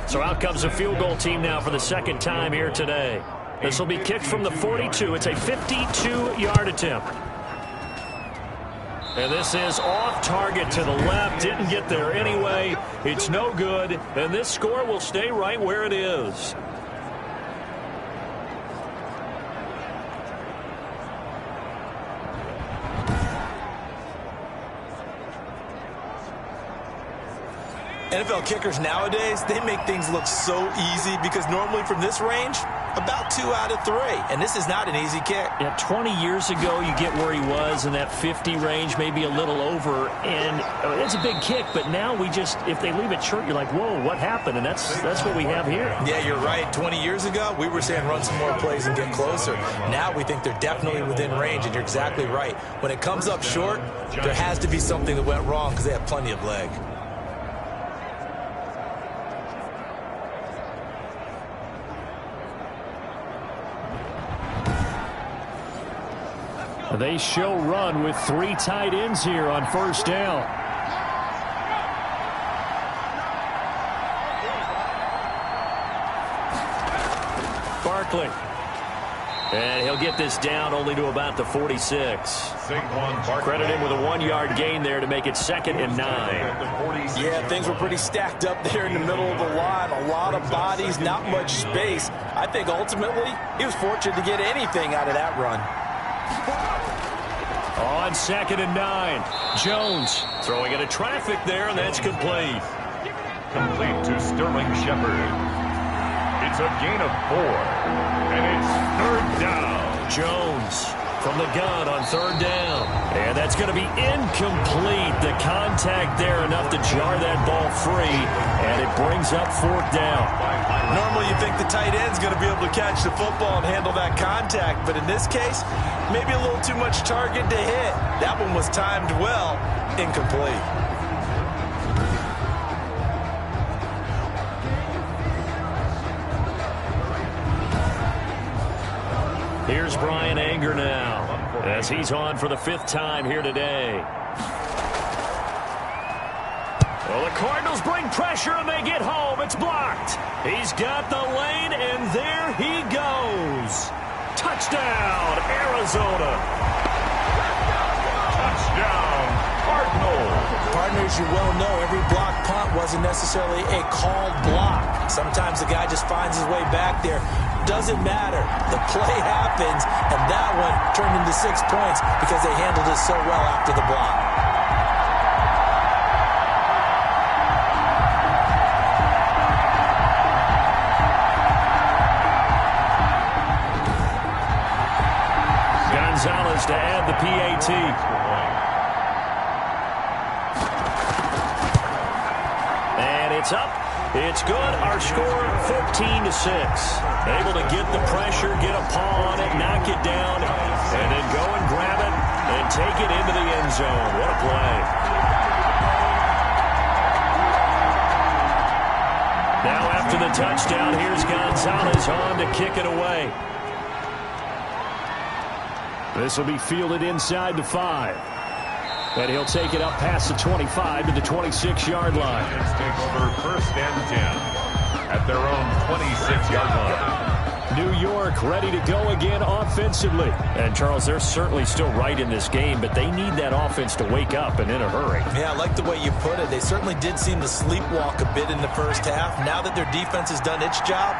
So out comes a field goal team now for the 2nd time here today. This will be kicked from the 42. It's a 52-yard attempt. And this is off target to the left. Didn't get there anyway. It's no good. And this score will stay right where it is. NFL kickers nowadays, they make things look so easy because normally from this range, about 2 out of 3. And this is not an easy kick. Yeah, 20 years ago, you get where he was in that 50 range, maybe a little over. And it's a big kick, but now we just, if they leave it short, you're like, whoa, what happened? And that's what we have here. Yeah, you're right. 20 years ago, we were saying run some more plays and get closer. Now we think they're definitely within range, and you're exactly right. When it comes up short, there has to be something that went wrong because they have plenty of leg. They show run with 3 tight ends here on 1st down. Barkley. And he'll get this down only to about the 46. Credit him with a 1-yard gain there to make it 2nd and 9. Yeah, things were pretty stacked up there in the middle of the line. A lot of bodies, not much space. I think ultimately he was fortunate to get anything out of that run. On 2nd and 9, Jones throwing into traffic there, and that's complete. Complete to Sterling Shepard. It's a gain of 4, and it's 3rd down. Jones from the gun on 3rd down. And that's going to be incomplete. The contact there enough to jar that ball free, and it brings up 4th down. Normally you think the tight end's going to be able to catch the football and handle that contact, but in this case, maybe a little too much target to hit. That one was timed well, incomplete. Here's Brian Anger now, as he's on for the 5th time here today. Well, the Cardinals bring pressure, and they get home. It's blocked. He's got the lane, and there he goes. Touchdown, Arizona. Touchdown, Cardinals. Partners, you well know every block punt wasn't necessarily a called block. Sometimes the guy just finds his way back there. Doesn't matter. The play happens, and that one turned into 6 points because they handled it so well after the block. Gonzalez to add the PAT. And it's up. It's good. Our score 14-6. Able to get the pressure, get a paw on it, knock it down, and then go and grab it and take it into the end zone. What a play. Now after the touchdown, here's Gonzalez on to kick it away. This will be fielded inside the 5. And he'll take it up past the 25 to the 26-yard line. Let's take over 1st and 10 at their own 26-yard line. New York ready to go again offensively. And, Charles, they're certainly still right in this game, but they need that offense to wake up and in a hurry. Yeah, I like the way you put it. They certainly did seem to sleepwalk a bit in the first half. Now that their defense has done its job,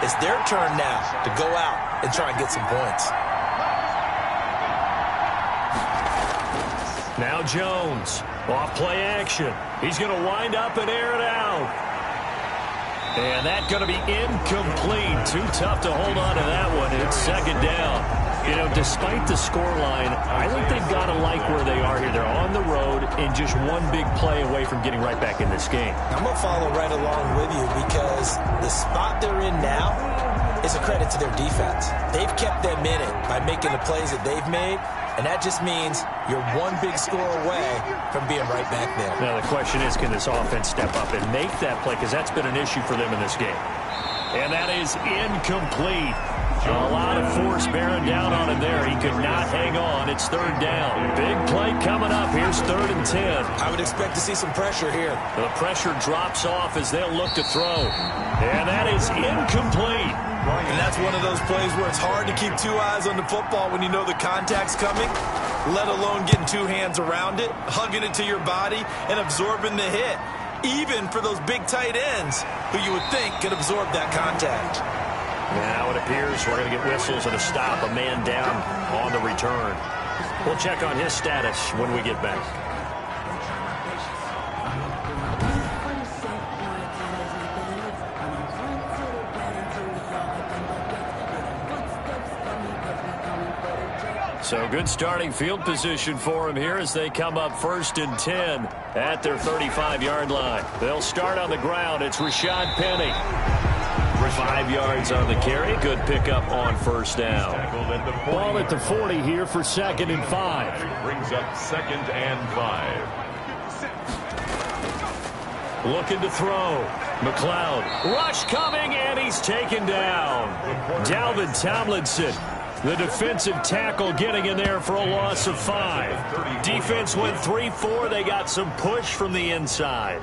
it's their turn now to go out and try and get some points. Now Jones, off play action. He's going to wind up and air it out. And that's going to be incomplete. Too tough to hold on to that one. It's 2nd down. You know, despite the scoreline, I think they've got to like where they are here. They're on the road and just one big play away from getting right back in this game. I'm going to follow right along with you because the spot they're in now is a credit to their defense. They've kept them in it by making the plays that they've made. And that just means you're one big score away from being right back there. Now, the question is, can this offense step up and make that play? Because that's been an issue for them in this game. And that is incomplete. A lot of force bearing down on him there. He could not hang on. It's 3rd down. Big play coming up. Here's 3rd and 10. I would expect to see some pressure here. The pressure drops off as they'll look to throw. And that is incomplete. And that's one of those plays where it's hard to keep 2 eyes on the football when you know the contact's coming, let alone getting 2 hands around it, hugging it to your body, and absorbing the hit, even for those big tight ends who you would think could absorb that contact. Now it appears we're going to get whistles and a stop, a man down on the return. We'll check on his status when we get back. So good starting field position for him here as they come up 1st and 10 at their 35-yard line. They'll start on the ground. It's Rashad Penny. 5 yards on the carry. Good pickup on 1st down. Ball at the 40 here for 2nd and 5. Brings up 2nd and 5. Looking to throw. McLeod. Rush coming, and he's taken down. Dalvin Tomlinson, the defensive tackle, getting in there for a loss of 5. Defense went 3-4. They got some push from the inside.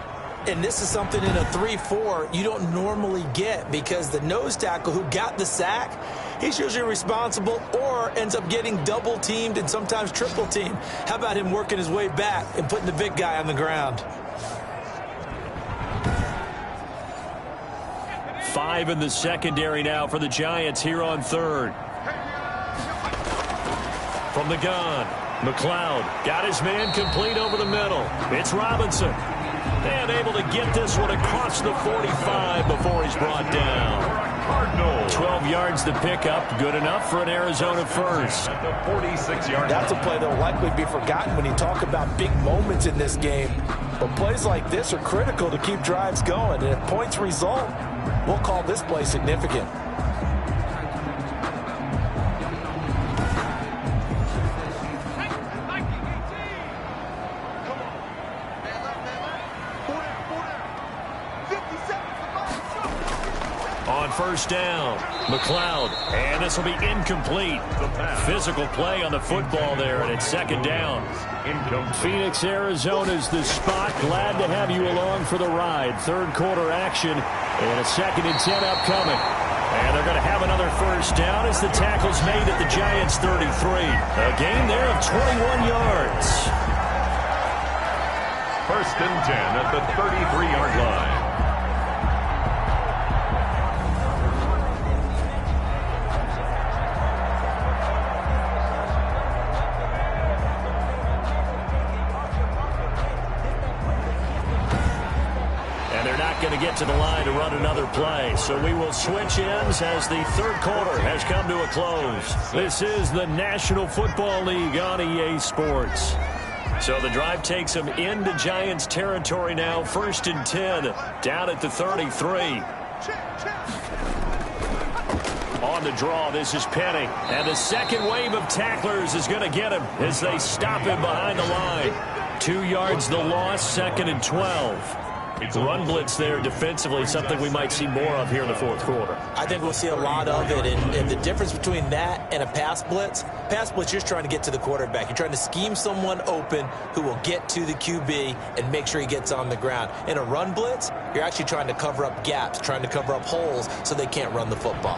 And this is something in a 3-4 you don't normally get because the nose tackle who got the sack, he's usually responsible or ends up getting double-teamed and sometimes triple-teamed. How about him working his way back and putting the big guy on the ground? 5 in the secondary now for the Giants here on 3rd. From the gun, McLeod got his man complete over the middle. It's Robinson. And able to get this one across the 45 before he's brought down. 12 yards to pick up. Good enough for an Arizona first. At the 46-yard line. That's a play that will likely be forgotten when you talk about big moments in this game. But plays like this are critical to keep drives going. And if points result, we'll call this play significant. On first down, McLeod, and this will be incomplete. Physical play on the football there, and it's second down. Phoenix, Arizona's the spot. Glad to have you along for the ride. Third quarter action, and a 2nd and 10 upcoming. And they're going to have another first down as the tackle's made at the Giants' 33. A gain there of 21 yards. First and 10 at the 33-yard line. Going to get to the line to run another play. So we will switch ends as the third quarter has come to a close. This is the National Football League on EA Sports. So the drive takes them into Giants territory now. First and 10 down at the 33. On the draw, this is Penny. And the second wave of tacklers is going to get him as they stop him behind the line. 2 yards the loss, 2nd and 12. Run blitz there defensively, something we might see more of here in the fourth quarter. I think we'll see a lot of it, and the difference between that and a pass blitz, you're just trying to get to the quarterback. You're trying to scheme someone open who will get to the QB and make sure he gets on the ground. In a run blitz, you're actually trying to cover up gaps, trying to cover up holes so they can't run the football.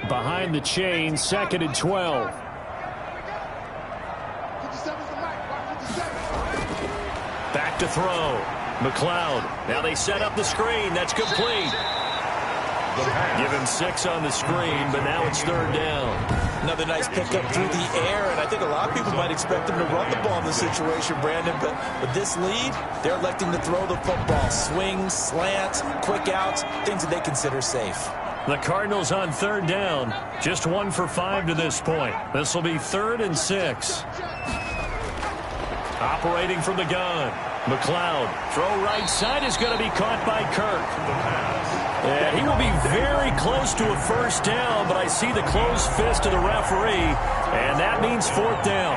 Behind the chain, 2nd and 12. Back to throw. McLeod. Now they set up the screen. That's complete. Give him 6 on the screen, but now it's 3rd down. Another nice pickup through the air, and I think a lot of people might expect him to run the ball in this situation, Brandon, but with this lead, they're electing to throw the football. Swings, slants, quick outs, things that they consider safe. The Cardinals on 3rd down. Just 1 for 5 to this point. This will be 3rd and 6. Operating from the gun. McLeod. Throw right side is going to be caught by Kirk. And he will be very close to a first down, but I see the closed fist of the referee, and that means 4th down.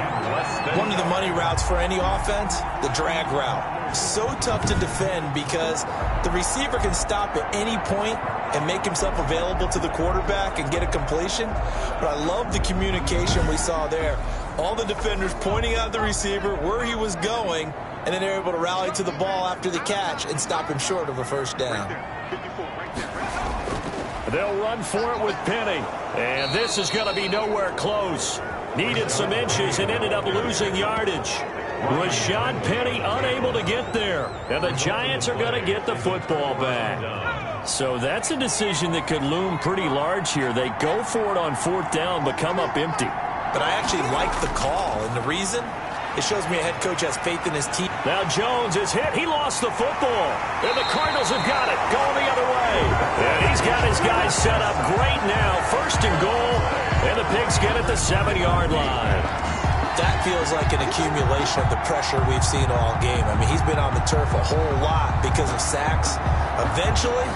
One of the money routes for any offense, the drag route. So tough to defend because the receiver can stop at any point and make himself available to the quarterback and get a completion. But I love the communication we saw there. All the defenders pointing out the receiver where he was going, and then they're able to rally to the ball after the catch and stop him short of a first down. They'll run for it with Penny, and this is going to be nowhere close. Needed some inches and ended up losing yardage. Rashad Penny unable to get there, and the Giants are going to get the football back. So that's a decision that could loom pretty large here. They go for it on 4th down, but come up empty. But I actually like the call, and the reason? It shows me a head coach has faith in his team. Now Jones is hit. He lost the football. And the Cardinals have got it. Going the other way. And he's got his guys set up great now. 1st and goal. And the Pigs get at the 7-yard line. That feels like an accumulation of the pressure we've seen all game. I mean, he's been on the turf a whole lot because of sacks. Eventually,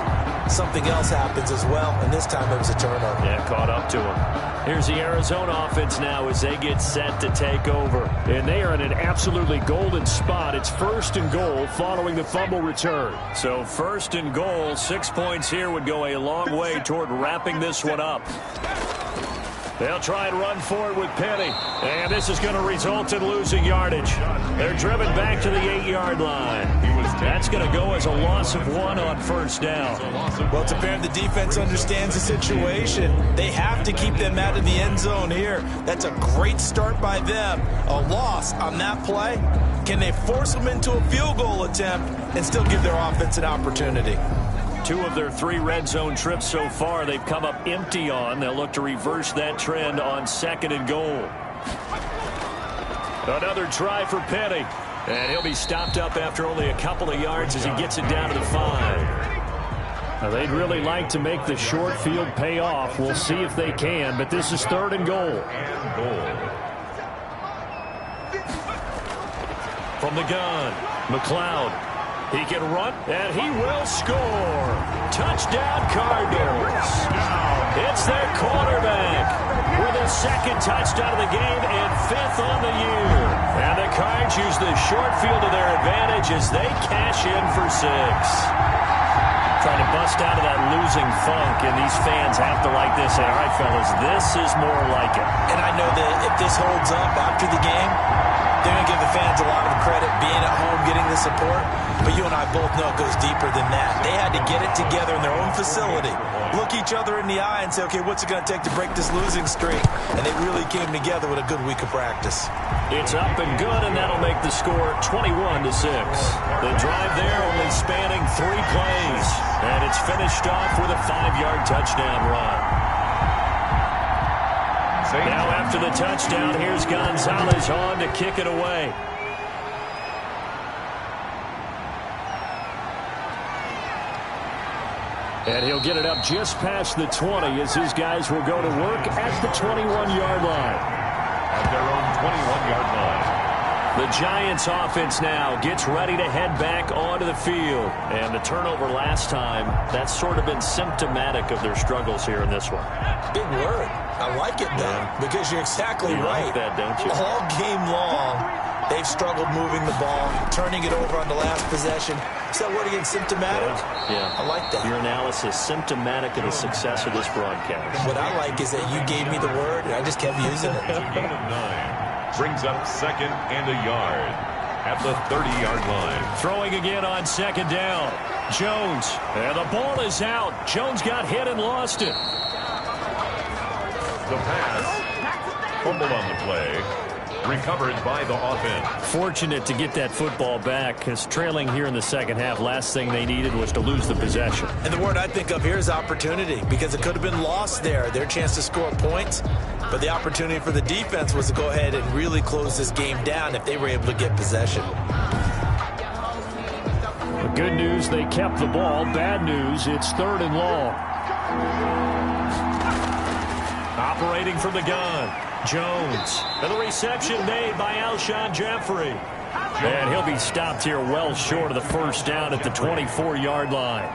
something else happens as well, and this time it was a turnover. Yeah, caught up to him. Here's the Arizona offense now as they get set to take over. And they are in an absolutely golden spot. It's 1st and goal following the fumble return. So 1st and goal, 6 points here would go a long way toward wrapping this one up. They'll try and run forward with Penny. And this is going to result in losing yardage. They're driven back to the 8-yard line. That's going to go as a loss of 1 on 1st down. Well, it's apparent the defense understands the situation. They have to keep them out of the end zone here. That's a great start by them. A loss on that play. Can they force them into a field goal attempt and still give their offense an opportunity? 2 of their 3 red zone trips so far they've come up empty on. They'll look to reverse that trend on 2nd and goal. Another try for Penny. And he'll be stopped up after only a couple of yards as he gets it down to the 5. Now, they'd really like to make the short field pay off. We'll see if they can, but this is 3rd and goal. From the gun, McLeod. He can run, and he will score. Touchdown, Cardinals. It's their quarterback with his 2nd touchdown of the game and 5th on the year. And the Cards use the short field to their advantage as they cash in for 6. trying to bust out of that losing funk, and these fans have to like this. Say, all right, fellas, this is more like it. And I know that if this holds up after the game, they're going to give the fans a lot of credit being at home, getting the support. But you and I both know it goes deeper than that. They had to get it together in their own facility, look each other in the eye and say, okay, what's it going to take to break this losing streak? And they really came together with a good week of practice. It's up and good, and that'll make the score 21-6. The drive there only spanning 3 plays, and it's finished off with a 5-yard touchdown run. Now after the touchdown, here's Gonzalez on to kick it away. And he'll get it up just past the 20 as his guys will go to work at the 21-yard line. At their own 21-yard line. The Giants offense now gets ready to head back onto the field. And the turnover last time, that's sort of been symptomatic of their struggles here in this one. Big word. I like it, though, because you're exactly right. Like that, don't you? All game long, they've struggled moving the ball, turning it over on the last possession. Is that word again, symptomatic? Yeah. I like that. Your analysis, symptomatic of the success of this broadcast. What I like is that you gave me the word, and I just kept using it. It's a gain of 9. Brings up 2nd and a yard at the 30-yard line. Throwing again on 2nd down. Jones. And the ball is out. Jones got hit and lost it. The pass. Fumbled on the play. Recovered by the offense. Fortunate to get that football back, because trailing here in the second half, last thing they needed was to lose the possession. And the word I think of here is opportunity, because it could have been lost there, their chance to score points. But the opportunity for the defense was to go ahead and really close this game down if they were able to get possession. The good news, they kept the ball. Bad news, it's 3rd and long. Operating from the gun. Jones. And the reception made by Alshon Jeffrey. And he'll be stopped here well short of the first down at the 24-yard line.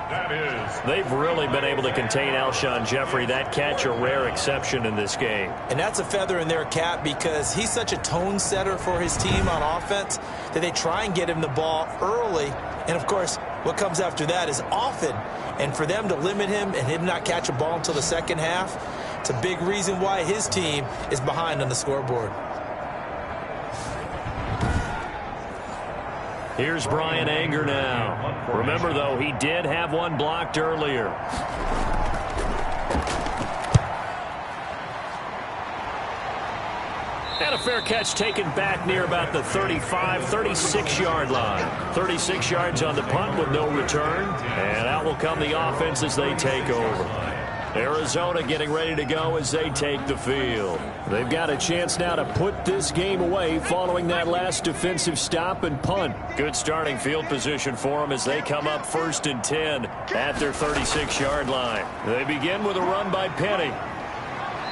They've really been able to contain Alshon Jeffrey. That catch a rare exception in this game. And that's a feather in their cap, because he's such a tone setter for his team on offense that they try and get him the ball early. And, of course, what comes after that is often. And for them to limit him and him not catch a ball until the second half, it's a big reason why his team is behind on the scoreboard. Here's Brian Anger now. Remember, though, he did have one blocked earlier. And a fair catch taken back near about the 35, 36-yard line. 36 yards on the punt with no return. And out will come the offense as they take over. Arizona getting ready to go as they take the field. They've got a chance now to put this game away following that last defensive stop and punt. Good starting field position for them as they come up 1st and 10 at their 36-yard line. They begin with a run by Penny.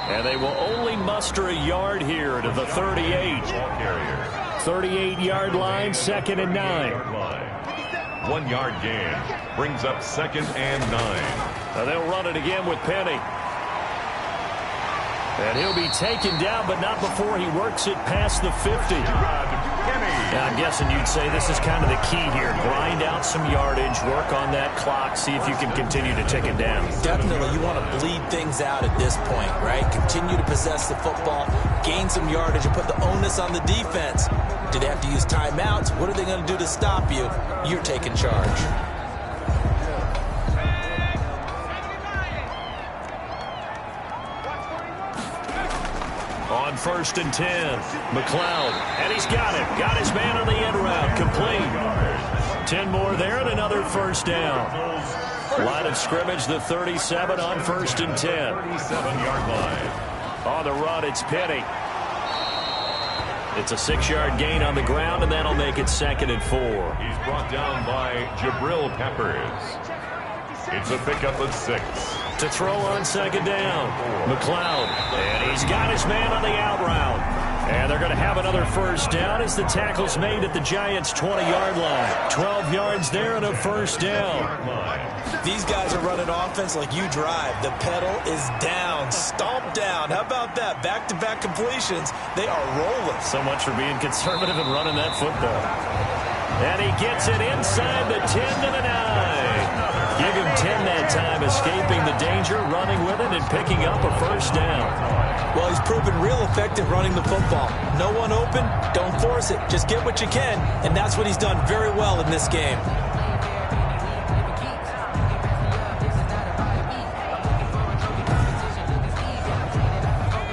And they will only muster a yard here to the 38. 38-yard line, 2nd and 9. 1-yard gain. Brings up 2nd and 9. They'll run it again with Penny. And he'll be taken down, but not before he works it past the 50. Now, I'm guessing you'd say this is kind of the key here. Grind out some yardage, work on that clock, see if you can continue to tick it down. Definitely, you want to bleed things out at this point, right? Continue to possess the football, gain some yardage, and put the onus on the defense. Do they have to use timeouts? What are they going to do to stop you? You're taking charge. On 1st and 10, McLeod, and he's got it. Got his man on the end route, complete. 10 more there and another first down. Line of scrimmage, the 37 on 1st and 10. 37-yard line. On the run, it's Penny. It's a 6-yard gain on the ground, and that'll make it 2nd and 4. He's brought down by Jabril Peppers. It's a pickup of 6. To throw on 2nd down, McLeod, and he's got his man on the out route. And they're going to have another first down as the tackle's made at the Giants' 20-yard line. 12 yards there and a first down. These guys are running offense like you drive. The pedal is down, stomp down. How about that? Back-to-back completions. They are rolling. So much for being conservative and running that football. And he gets it inside the 10 to the 9. Give him 10 that time, escaping the danger, running with it, and picking up a first down. Well, he's proven real effective running the football. No one open, don't force it. Just get what you can, and that's what he's done very well in this game.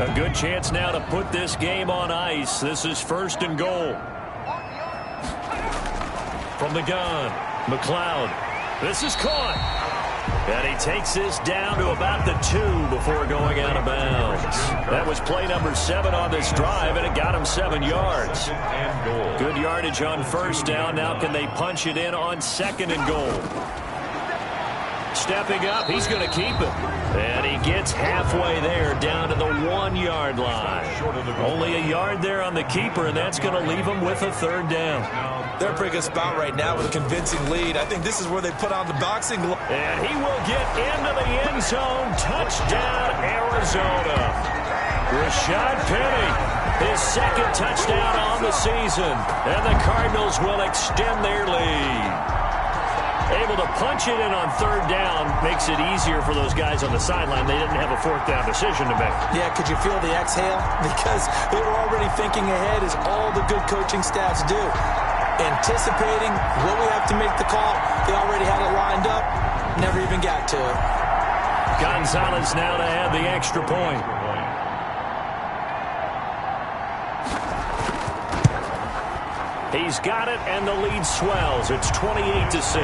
A good chance now to put this game on ice. This is 1st and goal. From the gun, McLeod. This is caught. And he takes this down to about the 2 before going out of bounds. That was play number 7 on this drive, and it got him 7 yards. Good yardage on 1st down. Now can they punch it in on 2nd and goal? Stepping up, he's going to keep it. And he gets halfway there, down to the 1-yard line. Only a yard there on the keeper, and that's going to leave him with a 3rd down. They're a pretty good spot right now with a convincing lead. I think this is where they put on the boxing glove. And he will get into the end zone. Touchdown, Arizona. Rashad Penny, his 2nd touchdown on the season. And the Cardinals will extend their lead. Able to punch it in on 3rd down makes it easier for those guys on the sideline. They didn't have a 4th down decision to make. Yeah, could you feel the exhale? Because they were already thinking ahead, as all the good coaching staffs do. Anticipating what we have to make the call. They already had it lined up. Never even got to it. Gonzalez now to add the extra point. He's got it, and the lead swells. It's 28-6.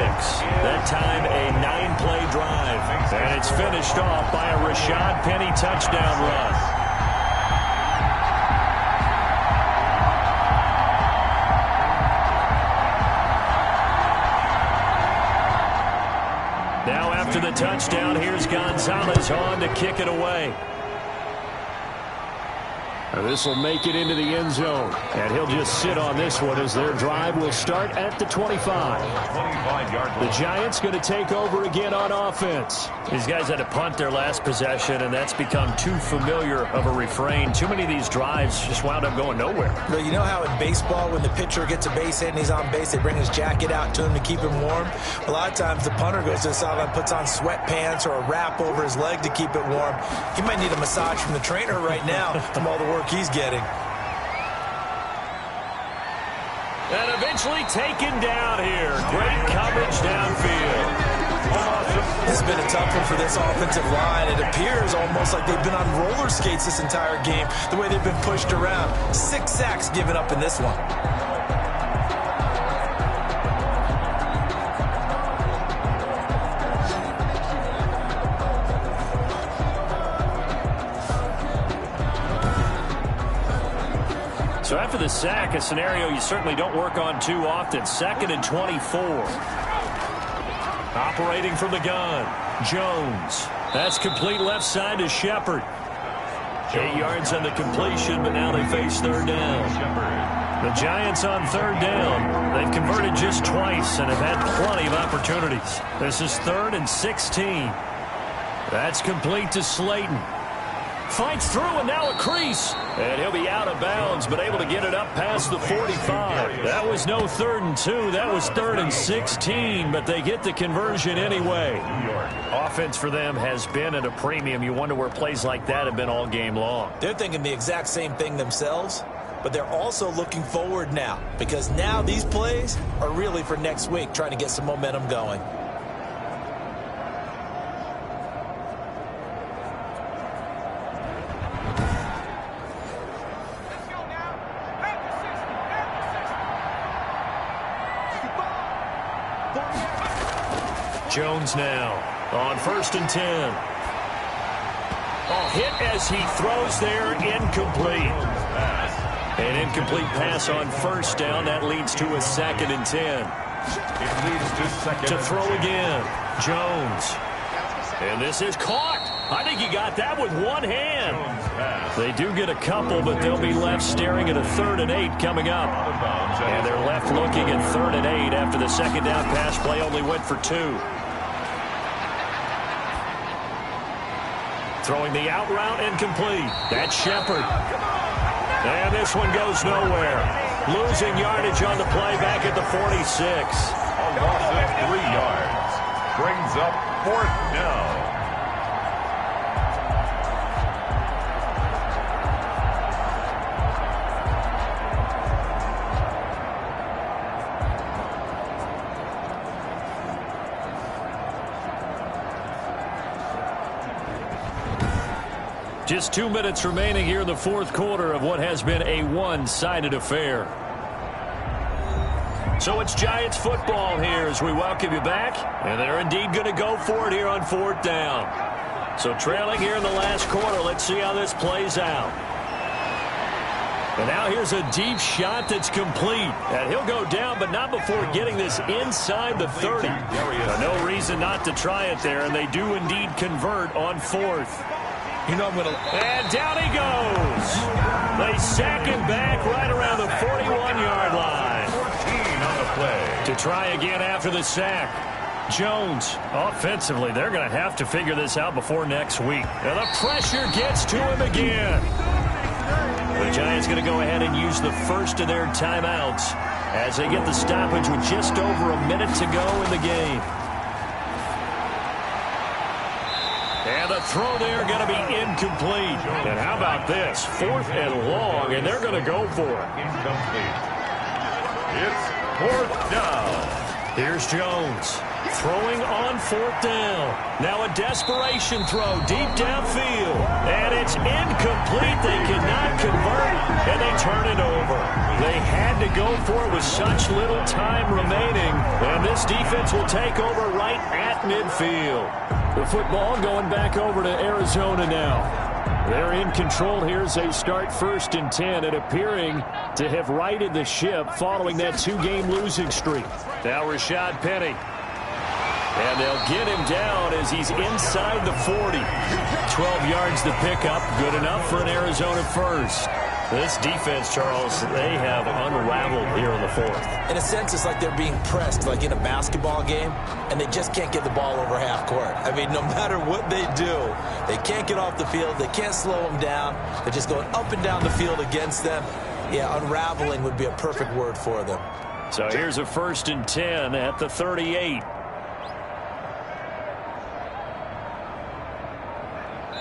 That time, a 9-play drive. And it's finished off by a Rashad Penny touchdown run. Now after the touchdown, here's Gonzalez on to kick it away. This will make it into the end zone. And he'll just sit on this one as their drive will start at the 25. The Giants going to take over again on offense. These guys had to punt their last possession, and that's become too familiar of a refrain. Too many of these drives just wound up going nowhere. But you know how in baseball, when the pitcher gets a base hit and he's on base, they bring his jacket out to him to keep him warm? A lot of times the punter goes to the sideline, puts on sweatpants or a wrap over his leg to keep it warm. He might need a massage from the trainer right now from all the work he's getting. And eventually taken down here. Great coverage downfield. This has been a tough one for this offensive line. It appears almost like they've been on roller skates this entire game, the way they've been pushed around. 6 sacks given up in this one. So after the sack, a scenario you certainly don't work on too often. 2nd and 24. Operating from the gun, Jones. That's complete left side to Shepard. 8 yards on the completion, but now they face 3rd down. The Giants on 3rd down. They've converted just twice and have had plenty of opportunities. This is 3rd and 16. That's complete to Slayton. Fights through, and now a crease. And he'll be out of bounds, but able to get it up past the 45. That was no 3rd and 2. That was 3rd and 16, but they get the conversion anyway. Offense for them has been at a premium. You wonder where plays like that have been all game long. They're thinking the exact same thing themselves, but they're also looking forward now, because now these plays are really for next week, trying to get some momentum going. Jones now on 1st and 10. Hit as he throws there, incomplete. An incomplete pass on 1st down. That leads to a 2nd and 10. It leads to 2nd To throw again, Jones. And this is caught. I think he got that with one hand. They do get a couple, but they'll be left staring at a 3rd and 8 coming up. And they're left looking at 3rd and 8 after the 2nd down pass play only went for 2. Throwing the out route incomplete. That's Shepard. And this one goes nowhere. Losing yardage on the play back at the 46. A loss of 3 yards. brings up 4th down. Just 2 minutes remaining here in the fourth quarter of what has been a one-sided affair. So it's Giants football here as we welcome you back. And they're indeed going to go for it here on 4th down. So trailing here in the last quarter. Let's see how this plays out. And now here's a deep shot that's complete. And he'll go down, but not before getting this inside the 30. No reason not to try it there, and they do indeed convert on 4th. You know I'm going to... And down he goes. They sack him back right around the 41-yard line. 14 on the play. To try again after the sack. Jones, offensively, they're going to have to figure this out before next week. And the pressure gets to him again. The Giants going to go ahead and use the first of their timeouts as they get the stoppage with just over a minute to go in the game. And the throw there going to be incomplete. And how about this? 4th and long, and they're going to go for it. Incomplete. It's 4th down. Here's Jones throwing on 4th down. Now a desperation throw deep downfield. And it's incomplete. They cannot convert, and they turn it over. They had to go for it with such little time remaining. And this defense will take over right at midfield. The football going back over to Arizona now. They're in control here as they start 1st and 10 and appearing to have righted the ship following that 2-game losing streak. Now Rashad Penny. And they'll get him down as he's inside the 40. 12 yards to pick up. Good enough for an Arizona first. This defense, Charles, they have unraveled here in the 4th. In a sense, it's like they're being pressed, like in a basketball game, and they just can't get the ball over half court. I mean, no matter what they do, they can't get off the field. They can't slow them down. They're just going up and down the field against them. Yeah, unraveling would be a perfect word for them. So here's a 1st and 10 at the 38.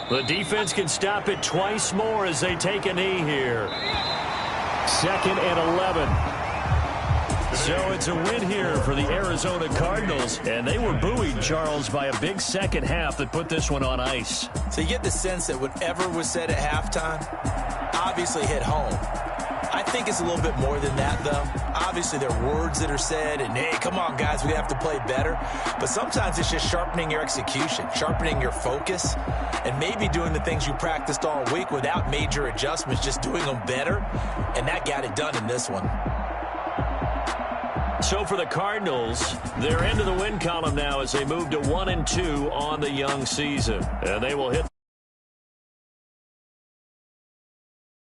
The defense can stop it twice more as they take a knee here. 2nd and 11. So it's a win here for the Arizona Cardinals, and they were buoyed, Charles, by a big second half that put this one on ice. So you get the sense that whatever was said at halftime obviously hit home. I think it's a little bit more than that, though. Obviously, there are words that are said, and, hey, come on, guys, we have to play better. But sometimes it's just sharpening your execution, sharpening your focus, and maybe doing the things you practiced all week without major adjustments, just doing them better, and that got it done in this one. So for the Cardinals, they're into the win column now as they move to 1-2 on the young season. And they will hit